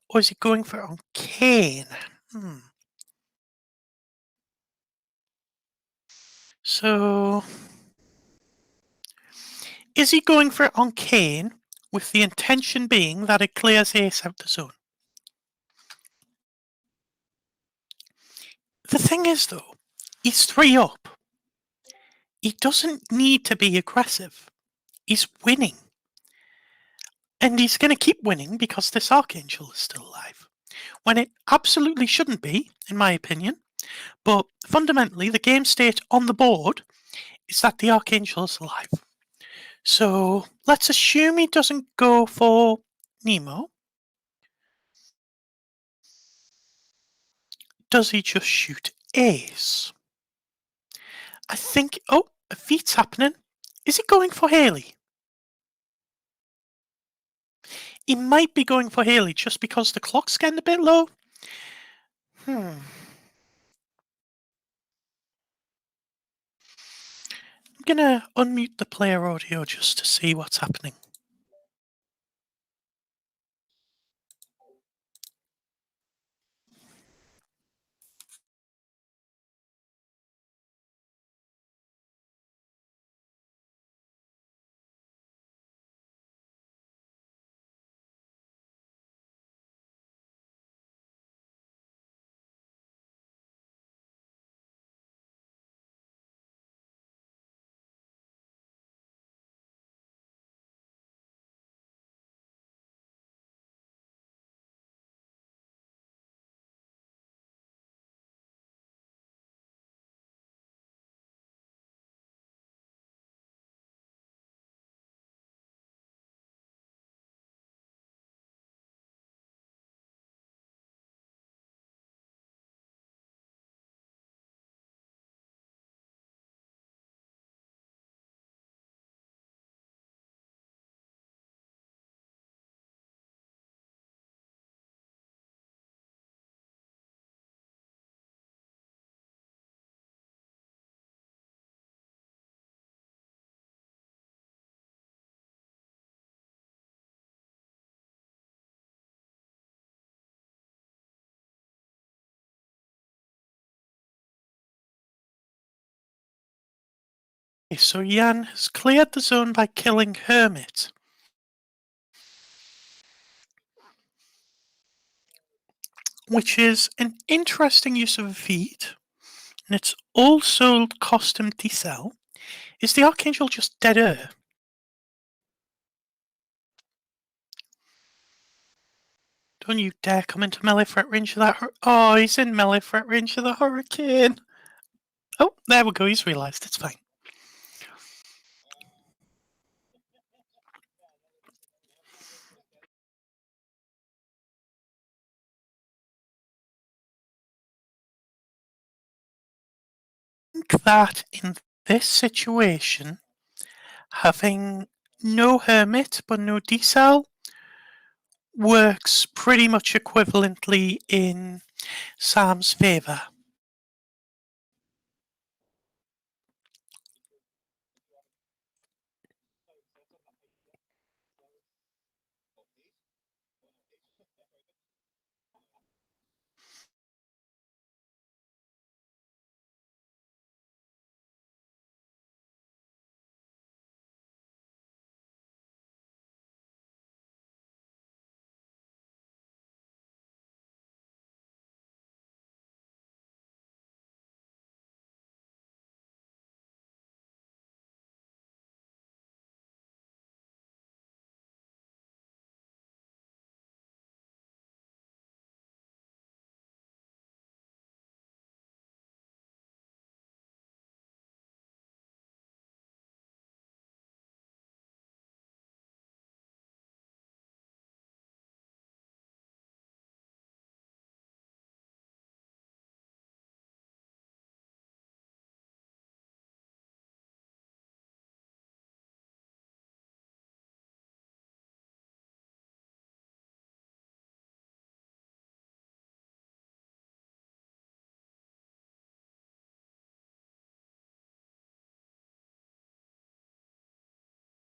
Or is he going for it on Kane? So, is he going for it on Kane with the intention being that it clears Ace out the zone? The thing is, though, he's 3 up. He doesn't need to be aggressive. He's winning. And he's going to keep winning because this Archangel is still alive. When it absolutely shouldn't be, in my opinion. But fundamentally, the game state on the board is that the Archangel is alive. So let's assume he doesn't go for Nemo. Does he just shoot Ace? I think... Oh, a feat's happening. Is he going for Haley? He might be going for Haley just because the clock's getting a bit low. I'm going to unmute the player audio just to see what's happening. Okay, so Jan has cleared the zone by killing Hermit. Which is an interesting use of a feat, and it's also cost him decel. Is the Archangel just dead air? Don't you dare come into melee threat range of that. Oh, he's in melee threat range of the Hurricane. Oh, there we go. He's realised it's fine. I think that in this situation, having no Hermit but no decel works pretty much equivalently in Sam's favour.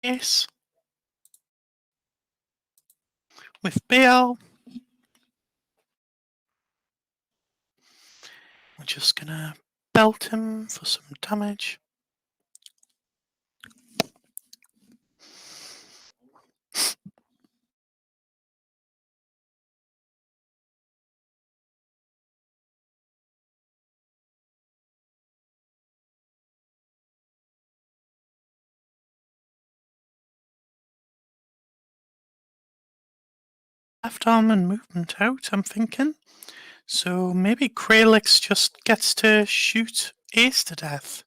Yes. With Bale, we're just gonna belt him for some damage. Left arm and movement out, I'm thinking. So maybe Kralix just gets to shoot Ace to death.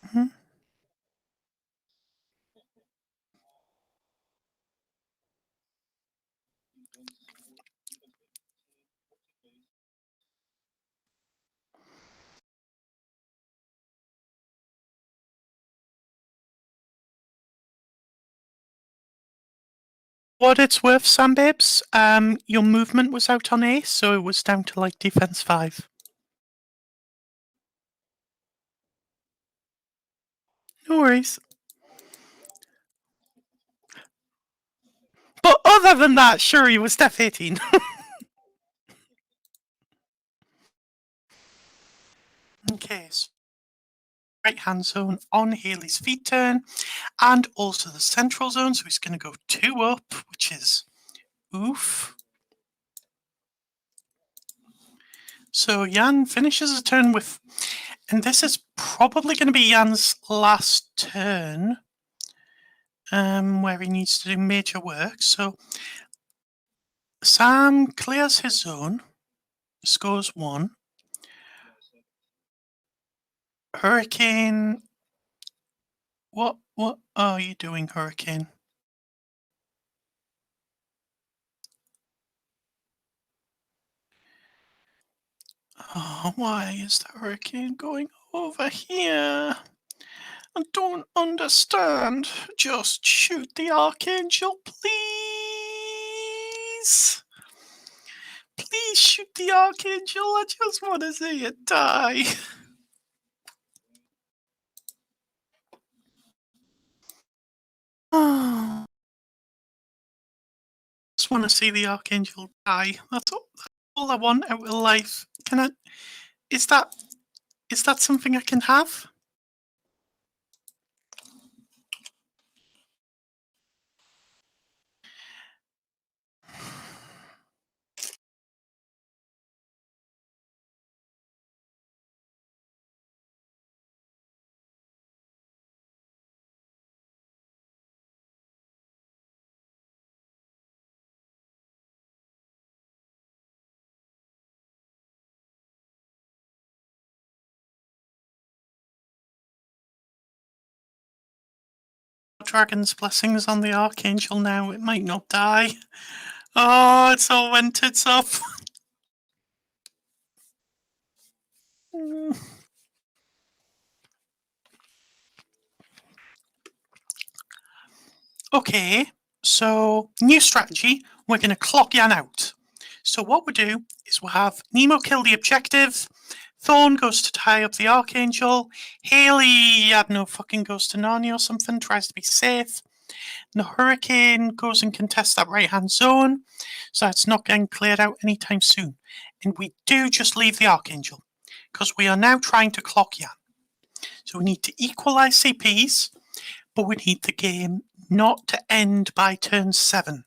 Mm-hmm. What it's worth, Sambabes, your movement was out on Ace, so it was down to like defense 5. No worries. But other than that, sure, he was def 18. Okay, so right hand zone on Haley's feet turn, and also the central zone, so he's going to go 2 up, which is oof. So Jan finishes a turn with, and this is probably going to be Jan's last turn, where he needs to do major work. So Sam clears his zone, scores 1. Hurricane, what are you doing, Hurricane? Oh, why is the Hurricane going over here? I don't understand. Just shoot the Archangel, please. Please shoot the Archangel. I just want to see it die. Oh, just want to see the Archangel die. That's all I want out of life. Can I? Is that Is that something I can have? Dragon's blessings on the Archangel now. It might not die. Oh, it's all went tits up. Okay, so new strategy. We're going to clock Yan out. So what we'll do is we'll have Nemo kill the objective. Thorn goes to tie up the Archangel. Haley, I don't know, fucking goes to Narnia or something, tries to be safe. The Hurricane goes and contests that right-hand zone, so it's not getting cleared out anytime soon. And we do just leave the Archangel, because we are now trying to clock Yan. So we need to equalize CPs, but we need the game not to end by turn 7.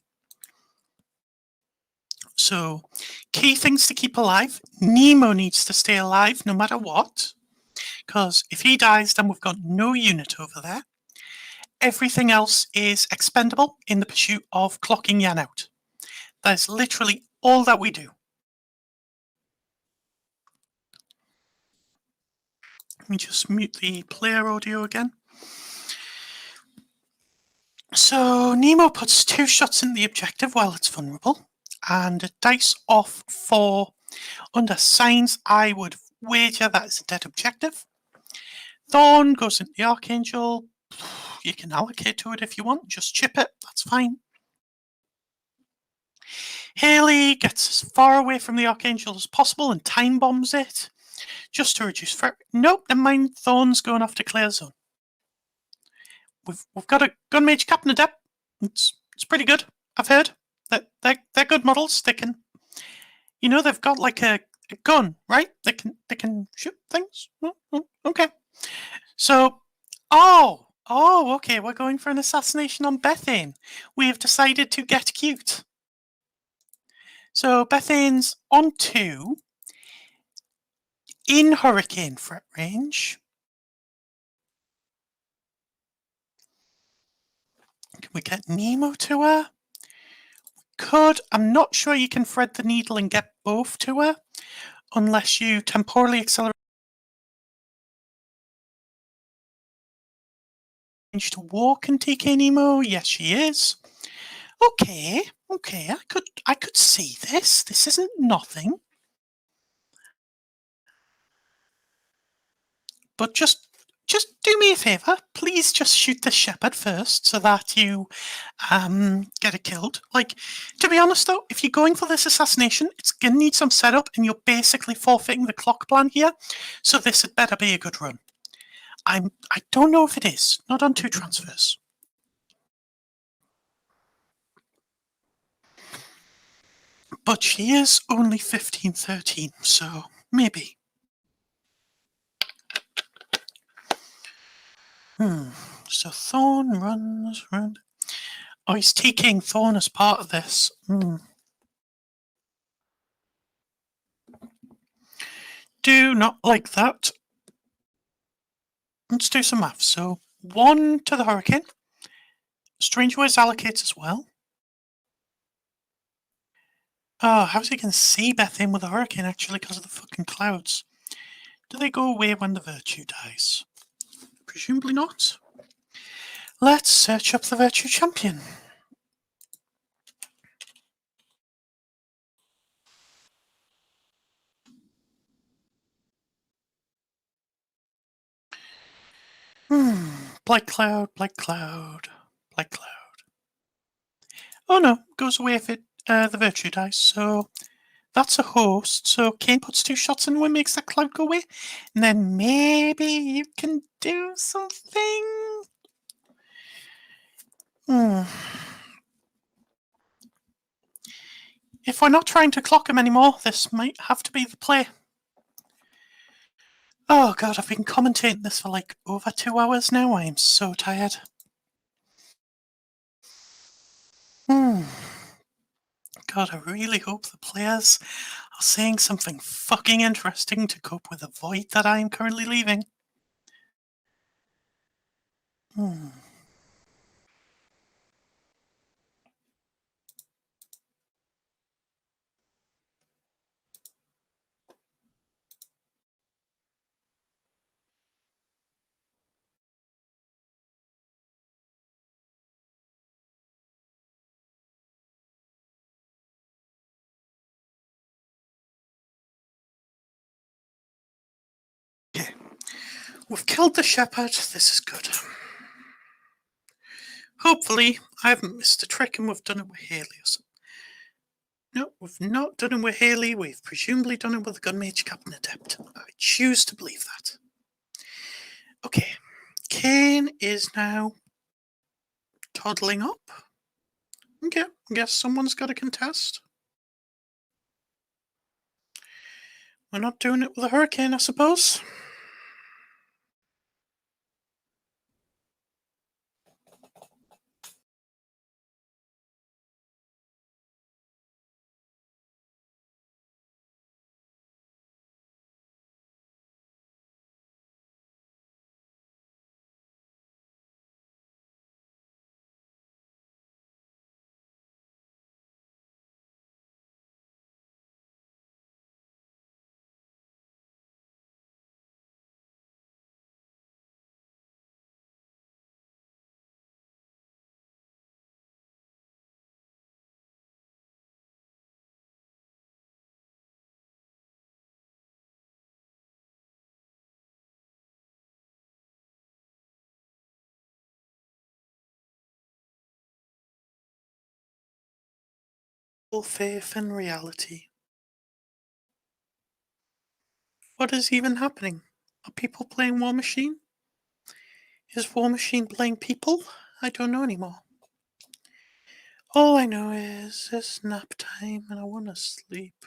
So, key things to keep alive. Nemo needs to stay alive no matter what, because if he dies, then we've got no unit over there. Everything else is expendable in the pursuit of clocking Yan out. That's literally all that we do. Let me just mute the player audio again. So Nemo puts 2 shots in the objective while it's vulnerable, and a dice off for under signs. I would wager that is a dead objective. Thorn goes into the Archangel. You can allocate to it if you want, just chip it, that's fine. Haley gets as far away from the Archangel as possible and time bombs it, just to reduce threat. Nope, never mind, Thorn's going off to clear zone. We've got a Gun Mage Captain Adept. It's pretty good, I've heard. They're good models. They can, you know, they've got like a gun, right? They can shoot things. Okay. So, okay, we're going for an assassination on Bethayne. We have decided to get cute. So Bethayne's on 2 in Hurricane threat range. Can we get Nemo to her? We could. I'm not sure you can thread the needle and get both to her unless you temporally accelerate to walk and TK Nemo. Yes, she is. Okay, I could see this. This isn't nothing. But just do me a favour. Please just shoot the shepherd first so that you get it killed. Like, to be honest though, if you're going for this assassination, it's going to need some setup and you're basically forfeiting the clock plan here. So this had better be a good run. I don't know if it is. Not on 2 transfers. But she is only 15-13, so maybe. So Thorn runs around. Oh, he's taking Thorn as part of this. Do not like that. Let's do some maths. So 1 to the Hurricane. Strange Words allocates as well. Oh, how's he going to see Bethayne with the Hurricane actually because of the fucking clouds? Do they go away when the Virtue dies? Presumably not. Let's search up the Virtue Champion. Black Cloud, Black Cloud, Black Cloud. Oh no, goes away if it the Virtue dies, so that's a host. So Kane puts 2 shots in and makes that cloud go away. And then maybe you can do something. If we're not trying to clock him anymore, this might have to be the play. Oh god, I've been commentating this for like over 2 hours now. I am so tired. God, I really hope the players are saying something fucking interesting to cope with the void that I am currently leaving. Okay, we've killed the shepherd. This is good. Hopefully, I haven't missed a trick and we've done it with Haley or something. No, we've not done it with Haley. We've presumably done it with the Gunmage Captain Adept. I choose to believe that. Okay, Kane is now toddling up. Okay, I guess someone's got to contest. We're not doing it with a hurricane, I suppose. Full faith in reality. What is even happening? Are people playing Warmachine? Is Warmachine playing people? I don't know anymore. All I know is it's nap time and I want to sleep.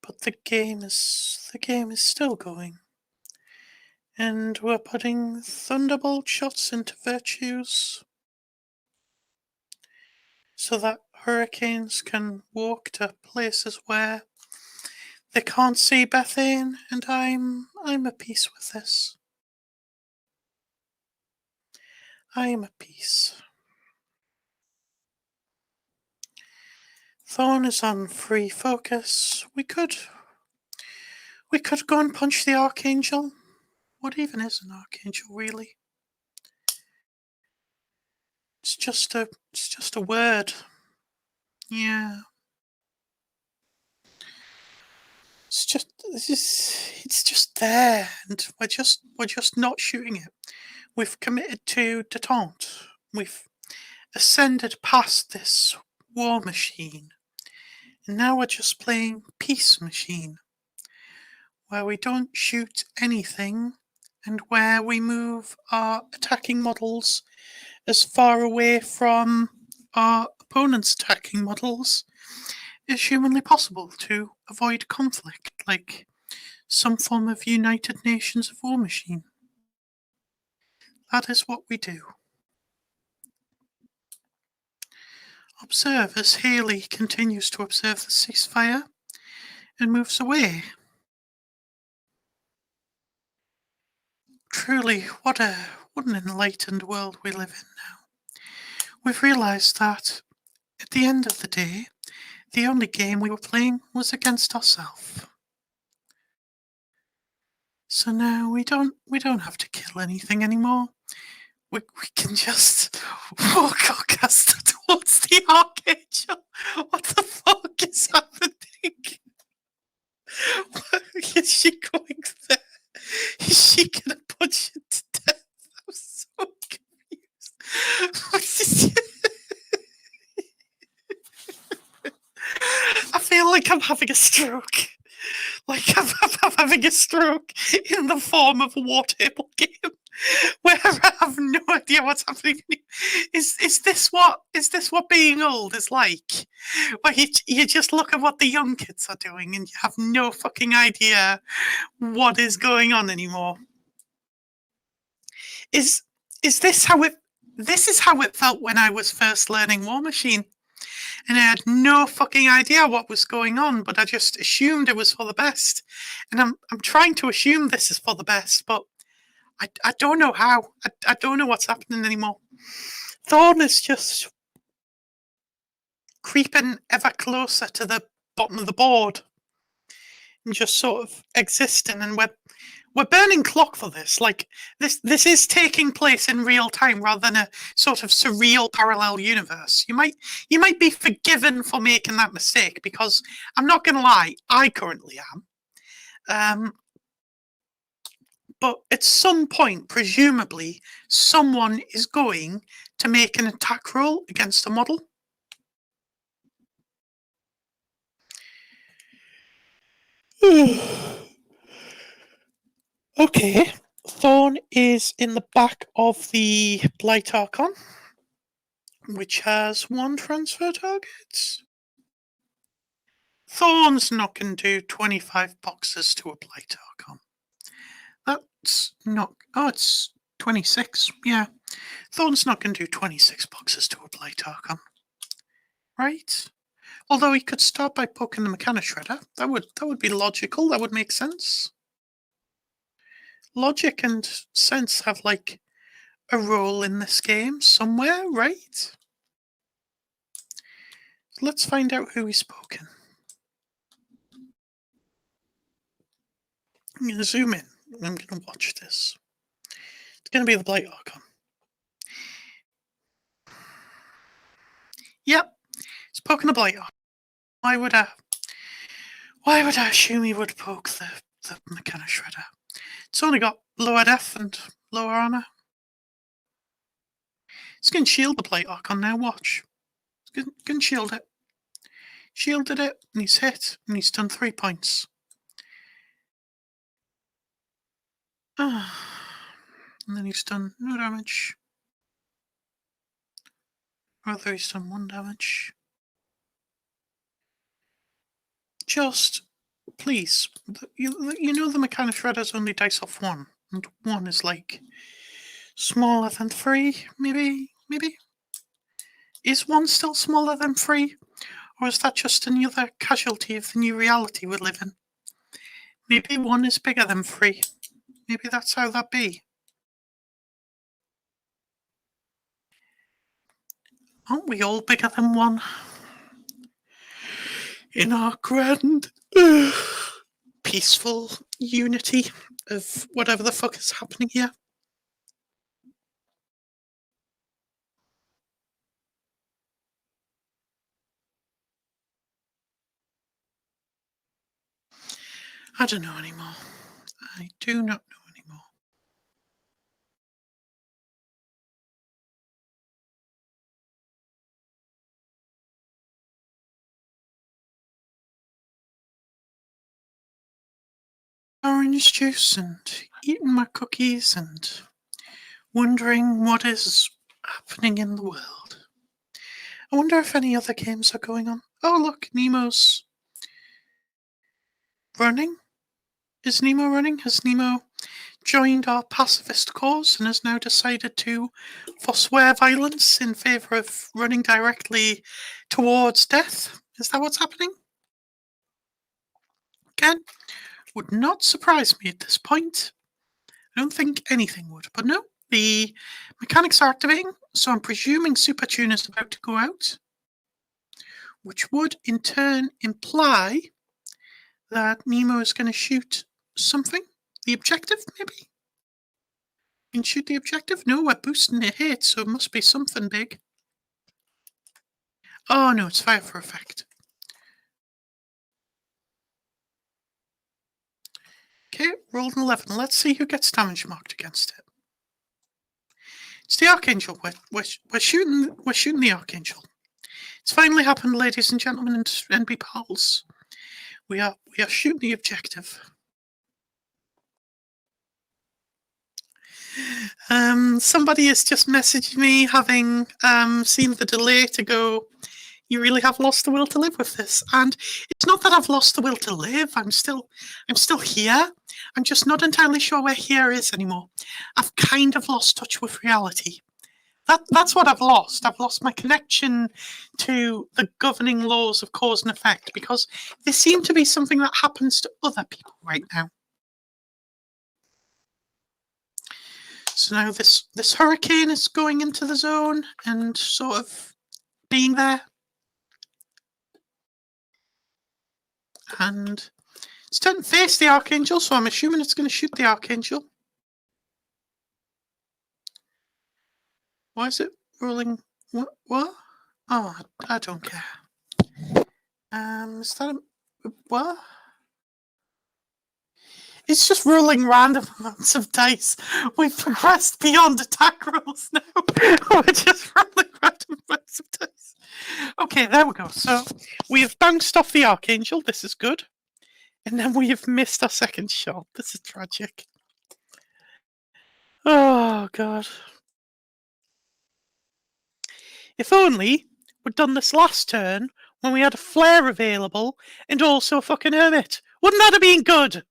But the game is still going. And we're putting thunderbolt shots into virtues so that hurricanes can walk to places where they can't see Bethayne, and I'm at peace with this. I am at peace. Thorn is on free focus. We could go and punch the Archangel. What even is an Archangel, really? It's just a word. Yeah. It's just there, and we're just not shooting it. We've committed to detente. We've ascended past this war machine, and now we're just playing peace machine, where we don't shoot anything, and where we move our attacking models as far away from our opponent's attacking models as humanly possible to avoid conflict, like some form of United Nations of War Machine. That is what we do. Observe as Haley continues to observe the ceasefire and moves away. Truly, what an enlightened world we live in now. We've realised that at the end of the day, the only game we were playing was against ourselves. So now we don't have to kill anything anymore. We can just walk our caster towards the Archangel. What the fuck is happening? Is she going there? Is she gonna punch it to death? I'm so confused. What is I feel like I'm having a stroke. Like I'm having a stroke in the form of a Wartable game. where I have no idea what's happening. Is this what being old is like? Where you just look at what the young kids are doing and you have no fucking idea what is going on anymore. Is this how it? This is how it felt when I was first learning Warmachine, and I had no fucking idea what was going on, but I just assumed it was for the best. And I'm trying to assume this is for the best, but I don't know how. I don't know what's happening anymore. Thorn is just creeping ever closer to the bottom of the board and just sort of existing, and we're burning clock for this. Like this is taking place in real time rather than a sort of surreal parallel universe. You might be forgiven for making that mistake, because I'm not going to lie, I currently am. But at some point, presumably, someone is going to make an attack roll against a model. Okay, Thorn is in the back of the Blight Archon, which has 1 transfer target. Thorn's not going to do 25 boxes to a Blight Archon. That's not... Oh, it's 26. Yeah. Thorn's not going to do 26 boxes to a Blight Archon. Right? Although he could start by poking the Mechanic Shredder. That would be logical. That would make sense. Logic and sense have, like, a role in this game somewhere, right? So let's find out who he's poking. I'm going to zoom in. I'm going to watch this. It's going to be the Blight Archon. Yep. He's poking the Blight Archon. Why would I assume he would poke the Mechanic Shredder? It's only got lower def and lower armor. It's going to shield the Blight Archon now, watch. It's going to shield it. Shielded it, and he's hit, and he's done 3 points. And then he's done no damage. Rather, he's done 1 damage. Just, please, you know the Mechanic Shredder's only dice off 1, and 1 is like smaller than 3, maybe? Is 1 still smaller than 3? Or is that just another casualty of the new reality we live in? Maybe 1 is bigger than 3. Maybe that's how that be. Aren't we all bigger than 1? In our grand, peaceful unity of whatever the fuck is happening here. I don't know anymore. I do not know anymore. Orange juice and eating my cookies and wondering what is happening in the world. I wonder if any other games are going on. Oh look, Nemo's running. Is Nemo running? Has Nemo joined our pacifist cause and has now decided to forswear violence in favour of running directly towards death? Is that what's happening? Again, would not surprise me at this point. I don't think anything would, but no. The mechanics are activating, so I'm presuming Super Tune is about to go out, which would in turn imply that Nemo is going to shoot something. The objective, maybe? Can shoot the objective? No, we're boosting the hit, so it must be something big. Oh no, it's fire for effect. Okay, rolled an 11. Let's see who gets damage marked against it. It's the Archangel. We're shooting the Archangel. It's finally happened, ladies and gentlemen, and NB pals. We are shooting the objective. Somebody has just messaged me, having seen the delay, to go, you really have lost the will to live with this. And it's not that I've lost the will to live. I'm still here. I'm just not entirely sure where here is anymore. I've kind of lost touch with reality. That's what I've lost. I've lost my connection to the governing laws of cause and effect, because they seem to be something that happens to other people right now. So now this hurricane is going into the zone and sort of being there. And it's turned to face the Archangel, so I'm assuming it's going to shoot the Archangel. Why is it rolling? What? Oh, I don't care. Is that what? It's just rolling random amounts of dice. We've progressed beyond attack rolls now. We're just rolling random amounts of dice. Okay, there we go. So we have bounced off the Archangel. This is good. And then we have missed our second shot. This is tragic. Oh, God. If only we'd done this last turn when we had a flare available and also a fucking hermit. Wouldn't that have been good?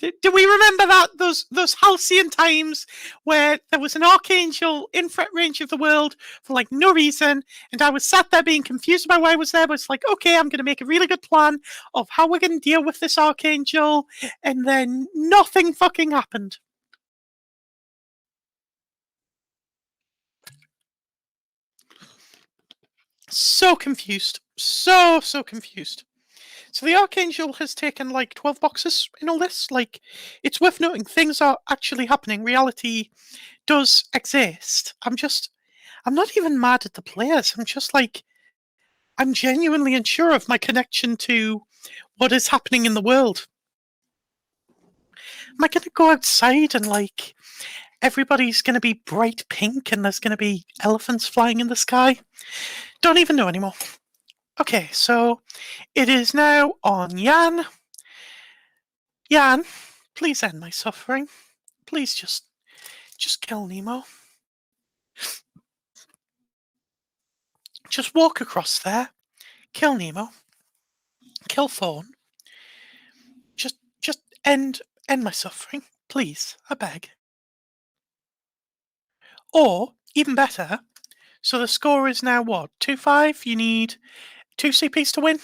Do we remember that those halcyon times where there was an Archangel in threat range of the world for like no reason, and I was sat there being confused about why I was there, but it's like, okay, I'm going to make a really good plan of how we're going to deal with this Archangel, and then nothing fucking happened. So confused. So confused. So the Archangel has taken like 12 boxes in all this. Like, it's worth noting things are actually happening. Reality does exist. I'm not even mad at the players. I'm just like, I'm genuinely unsure of my connection to what is happening in the world. Am I going to go outside and like everybody's going to be bright pink and there's going to be elephants flying in the sky? Don't even know anymore. Okay, so it is now on Jan. Jan, please end my suffering. Please just kill Nemo. Just walk across there, kill Nemo, kill Thorn. Just end my suffering, please, I beg. Or, even better, so the score is now what? 2-5? You need 2 CPs to win?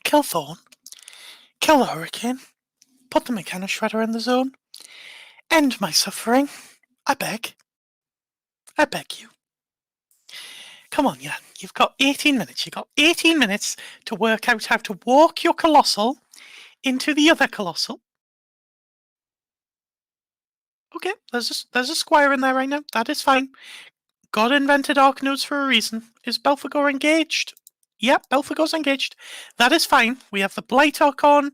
Kill Thorn, kill the Hurricane, put the Mechano Shredder in the zone, end my suffering, I beg. I beg you. Come on, Jan, you've got 18 minutes. You've got 18 minutes to work out how to walk your Colossal into the other Colossal. Okay, there's a Squire in there right now. That is fine. God invented Arcanodes for a reason. Is Belphegor engaged? Yep, Belphegor's engaged. That is fine. We have the Blight Archon.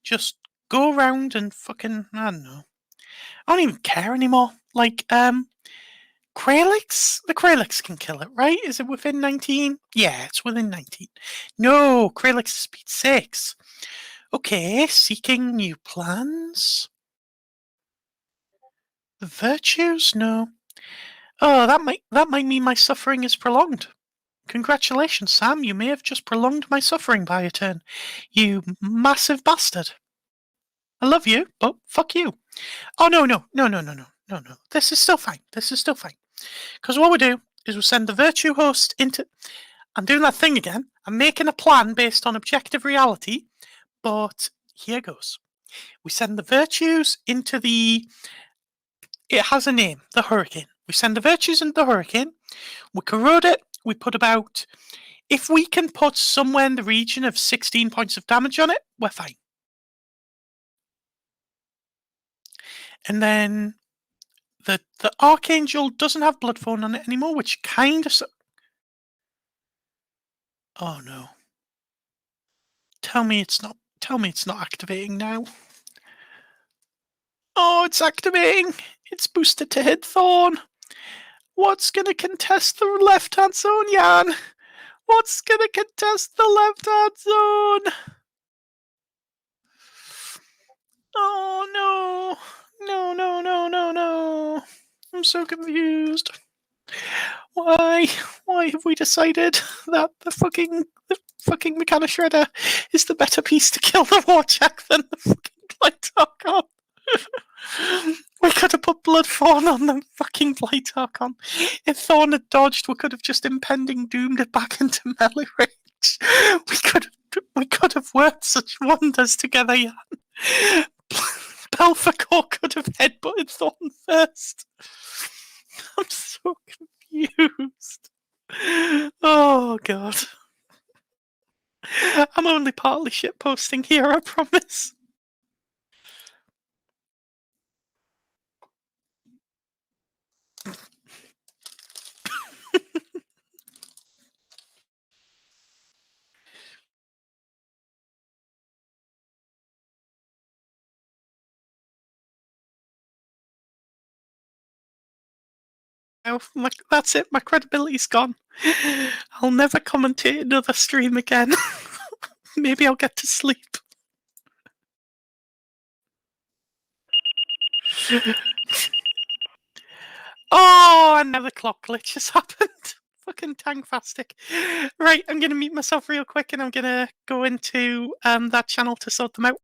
Just go around and fucking, I don't know. I don't even care anymore. Like, Kralix? The Kralix can kill it, right? Is it within 19? Yeah, it's within 19. No, Kralix is speed 6. Okay, seeking new plans. The virtues? No. Oh, that might mean my suffering is prolonged. Congratulations, Sam. You may have just prolonged my suffering by a turn. You massive bastard. I love you, but fuck you. Oh, no. This is still fine. Because what we do is we send the virtue host into... I'm doing that thing again. I'm making a plan based on objective reality, but here goes. We send the virtues into the... It has a name, the Hurricane. We send the virtues into the Hurricane. We corrode it. We put about... If we can put somewhere in the region of 16 points of damage on it, we're fine. And then the Archangel doesn't have Bloodthorn on it anymore, which kind of... Oh, no. Tell me it's not activating now. Oh, it's activating. It's boosted to hit Thorn. What's going to contest the left-hand zone, Jan? What's going to contest the left-hand zone? Oh, no. No. so confused. Why have we decided that the fucking Mechanic Shredder is the better piece to kill the Warjack than the fucking Blight Archon? We could have put Blood Fawn on the fucking Blight Archon. If Thorn had dodged, we could have just impending doomed it back into melee range. We could have worked such wonders together, Jan. Belphegor could have headbutted Thorn first. I'm so confused. Oh god. I'm only partly shitposting here, I promise. Oh, that's it, my credibility's gone. I'll never commentate another stream again. Maybe I'll get to sleep. Oh, another clock glitch has happened. Fucking tankfastic. Right, I'm gonna mute myself real quick and I'm gonna go into that channel to sort them out.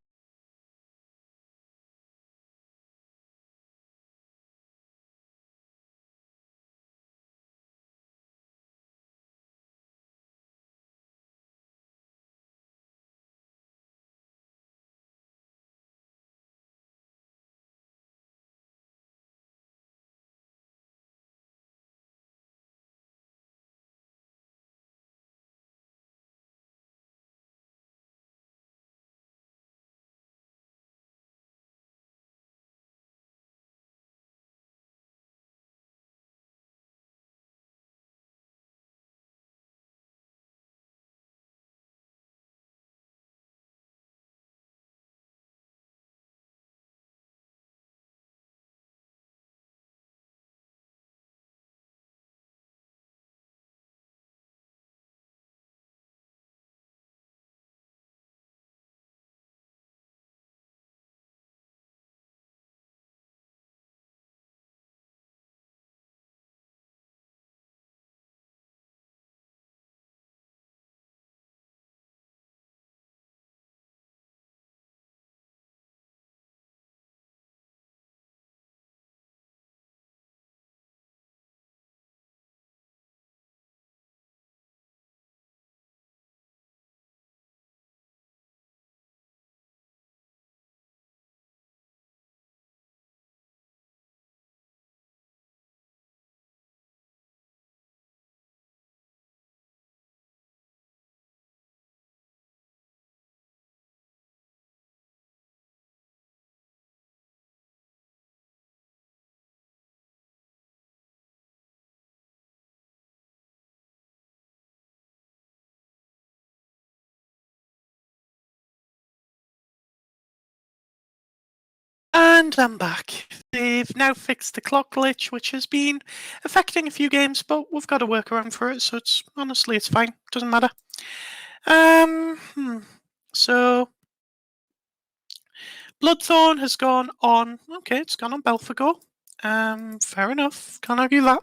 And I'm back. They've now fixed the clock glitch, which has been affecting a few games, but we've got a workaround for it, so it's honestly it's fine. Doesn't matter. So Bloodthorn has gone on. Okay, it's gone on Belphegor. Fair enough. Can't argue that.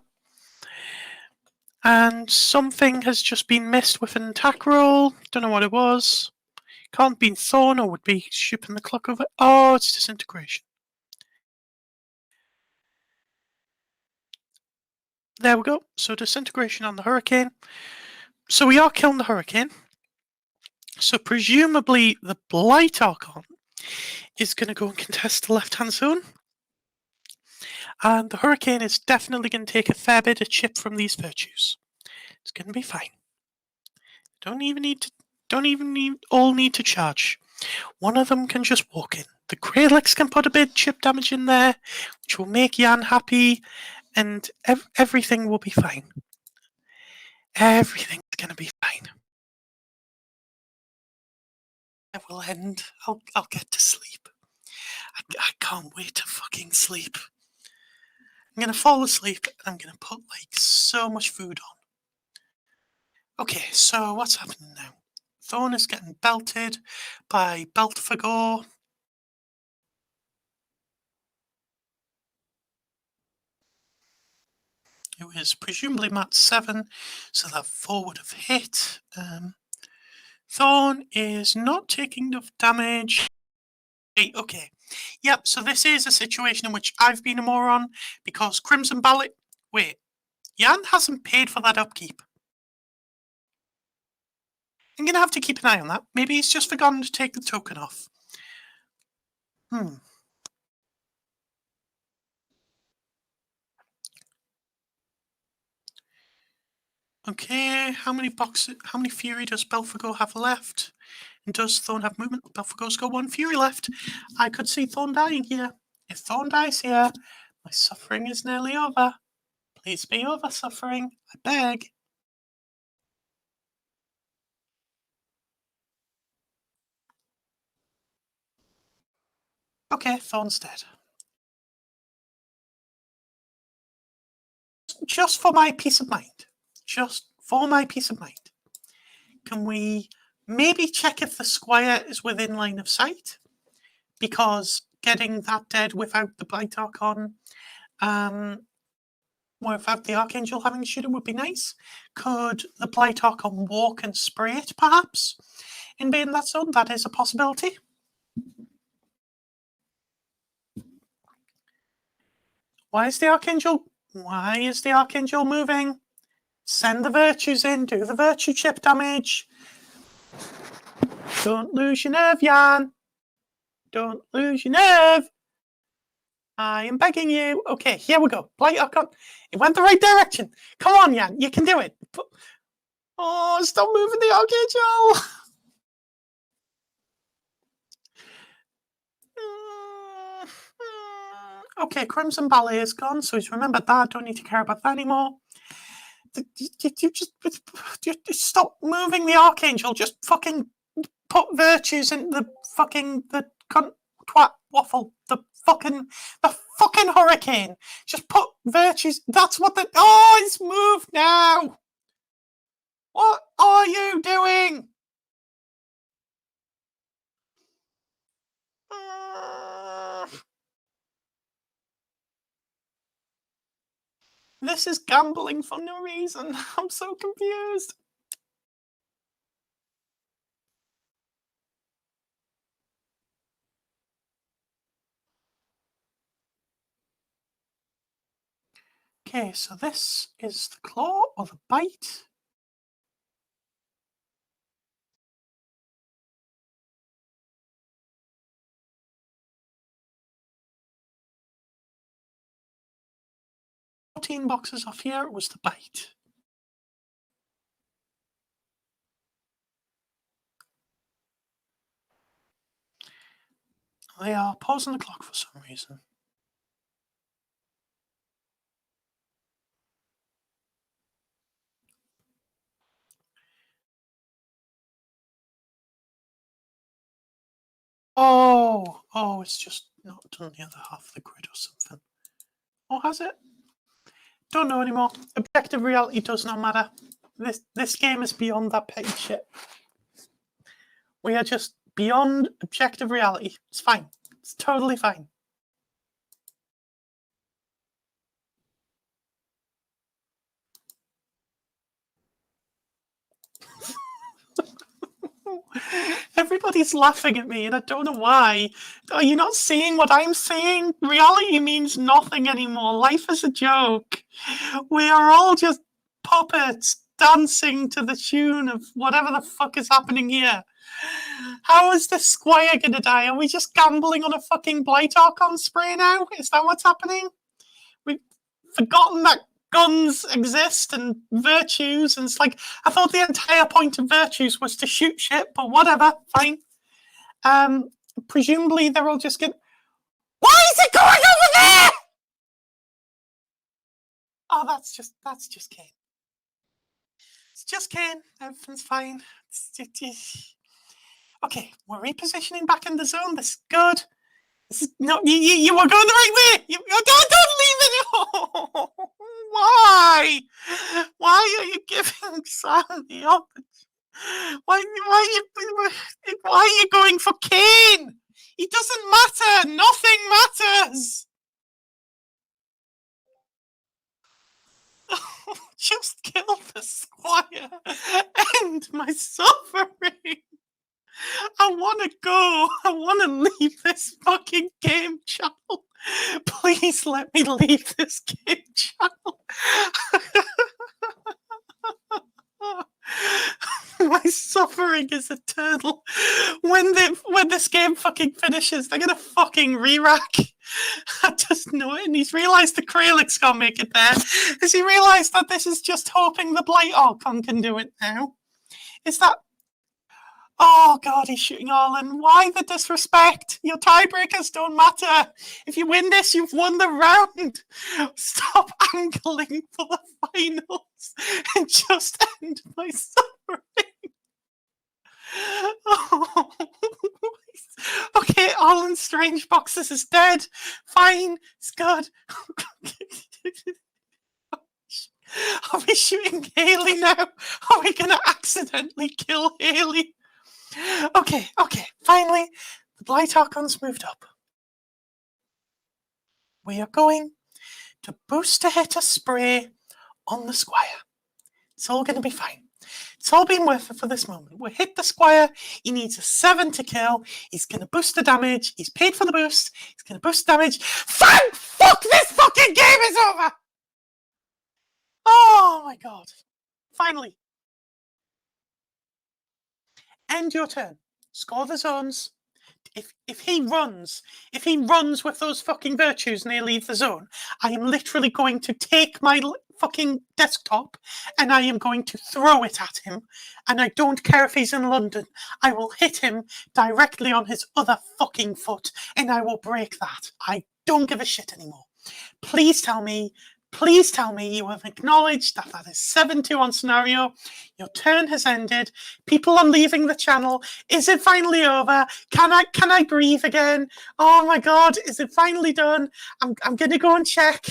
And something has just been missed with an attack roll. Don't know what it was. Can't be Thorn or would be shipping the clock over. Oh, it's disintegration. There we go. So disintegration on the Hurricane. So we are killing the Hurricane. So presumably the Blight Archon is going to go and contest the left-hand zone. And the Hurricane is definitely going to take a fair bit of chip from these virtues. It's going to be fine. Don't even all need to charge. One of them can just walk in. The Greylex can put a bit of chip damage in there, which will make Jan happy, and everything will be fine. Everything's going to be fine. It will end. I'll get to sleep. I can't wait to fucking sleep. I'm going to fall asleep and I'm going to put like so much food on. Okay, so what's happening now? Thorn is getting belted by Belphegor. It was presumably mat 7, so that 4 would have hit. Thorn is not taking enough damage. Okay. Yep, so this is a situation in which I've been a moron, because Crimson Ballot... Wait, Jan hasn't paid for that upkeep. I'm going to have to keep an eye on that. Maybe he's just forgotten to take the token off. Okay, how many Fury does Belphegor have left? And does Thorn have movement? Belphegor's got 1 Fury left. I could see Thorn dying here. If Thorn dies here, my suffering is nearly over. Please be over, suffering. I beg. Okay, Thorn's dead. Just for my peace of mind. Just for my peace of mind. Can we maybe check if the Squire is within line of sight? Because getting that dead without the Blight Archon, without the Archangel having to shoot him would be nice. Could the Blight Archon walk and spray it, perhaps? In being that zone, that is a possibility. Why is the Archangel moving? Send the virtues in, do the virtue chip damage. Don't lose your nerve, Jan. Don't lose your nerve. I am begging you. Okay, here we go. Blight Archon. It went the right direction. Come on, Jan. You can do it. Oh, stop moving the Archangel. Okay, Crimson Ballet is gone, so he's remembered that. Don't need to care about that anymore. You just stop moving the Archangel. Just fucking put virtues in the fucking twat waffle. The fucking hurricane. Just put virtues. That's what the... Oh, it's moved now. What are you doing? This is gambling for no reason. I'm so confused. Okay, so this is the claw or the bite. Boxes off here was the bite. They are pausing the clock for some reason. Oh, it's just not done the other half of the grid or something. Or has it? Don't know anymore. Objective reality does not matter. This game is beyond that petty shit. We are just beyond objective reality. It's fine. It's totally fine. Everybody's laughing at me and I don't know why. Are you not seeing what I'm seeing? Reality means nothing anymore. Life is a joke. We are all just puppets dancing to the tune of whatever the fuck is happening here. How is the Squire gonna die? Are we just gambling on a fucking Blight Archon spray now? Is that what's happening? We've forgotten that guns exist and virtues, and it's like, I thought the entire point of virtues was to shoot shit, but whatever, fine. Presumably they're all just getting... Why is it going over there? Oh, that's just Kane. It's just Kane. Everything's fine. Okay, we're repositioning back in the zone. This is good. This is no, you were going the right way. Don't leave it. Oh, why? Why are you giving Sam the opportunity? Why are you going for Kane? It doesn't matter. Nothing matters. just kill the squire. End my suffering. I want to go. I want to leave this fucking game channel. Please let me leave this game channel. My suffering is eternal. When this game fucking finishes, they're gonna fucking re-rack. I just know it, and he's realised the Kralik's gonna make it there. Has he realised that this is just hoping the Blight Archon can do it now? Is that... Oh god, he's shooting Arlen. Why the disrespect? Your tiebreakers don't matter. If you win this, you've won the round. Stop angling for the finals and just end my suffering. Oh. Okay, Arlen's Strange Boxes is dead. Fine, it's good. Are we shooting Haley now? Are we gonna accidentally kill Haley? Okay, finally, the Blight Archon's moved up. We are going to boost a hit a spray on the squire. It's all going to be fine. It's all been worth it for this moment. We hit the squire. He needs a 7 to kill. He's going to boost the damage. He's paid for the boost. He's going to boost damage. Thank fuck this fucking game is over! Oh my god. Finally. End your turn. Score the zones. If he runs with those fucking virtues and they leave the zone, I am literally going to take my fucking desktop and I am going to throw it at him. And I don't care if he's in London. I will hit him directly on his other fucking foot and I will break that. I don't give a shit anymore. Please tell me you have acknowledged that that is 7-2 on scenario. Your turn has ended. People are leaving the channel. Is it finally over? Can I breathe again? Oh my god, is it finally done? I'm gonna go and check.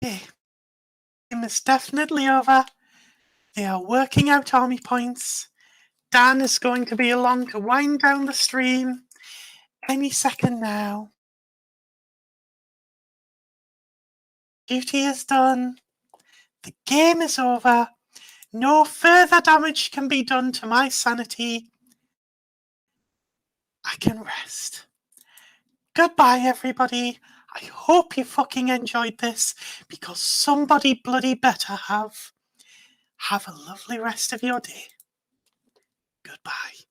Okay. Game is definitely over. They are working out army points. Dan is going to be along to wind down the stream any second now. Duty is done. The game is over. No further damage can be done to my sanity. I can rest. Goodbye, everybody. I hope you fucking enjoyed this, because somebody bloody better have. Have a lovely rest of your day. Goodbye.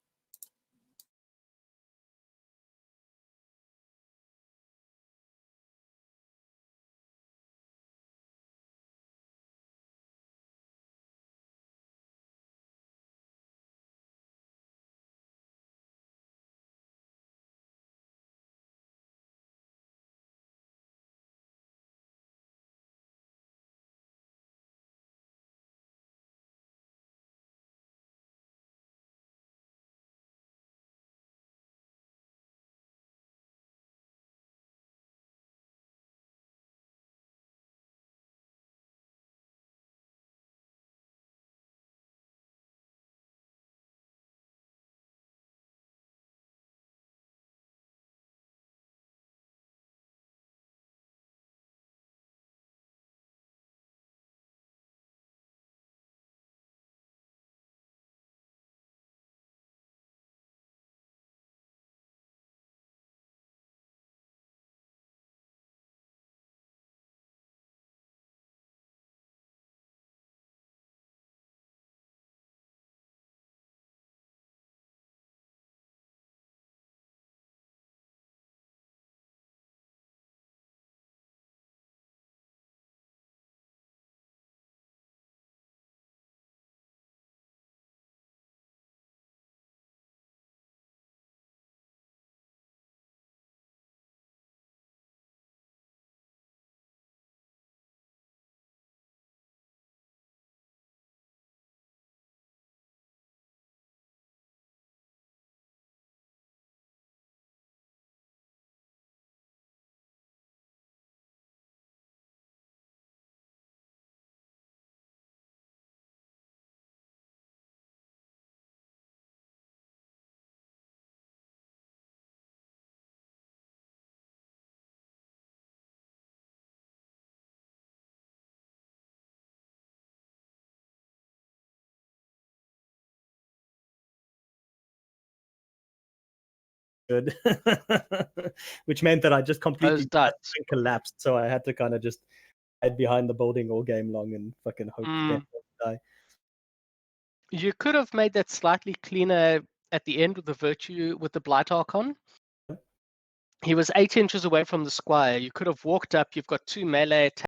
good. Which meant that I just completely collapsed. So I had to kind of just hide behind the building all game long and fucking hope to die. You could have made that slightly cleaner at the end with the Blight Archon. He was 8 inches away from the squire. You could have walked up. You've got 2 melee attacks.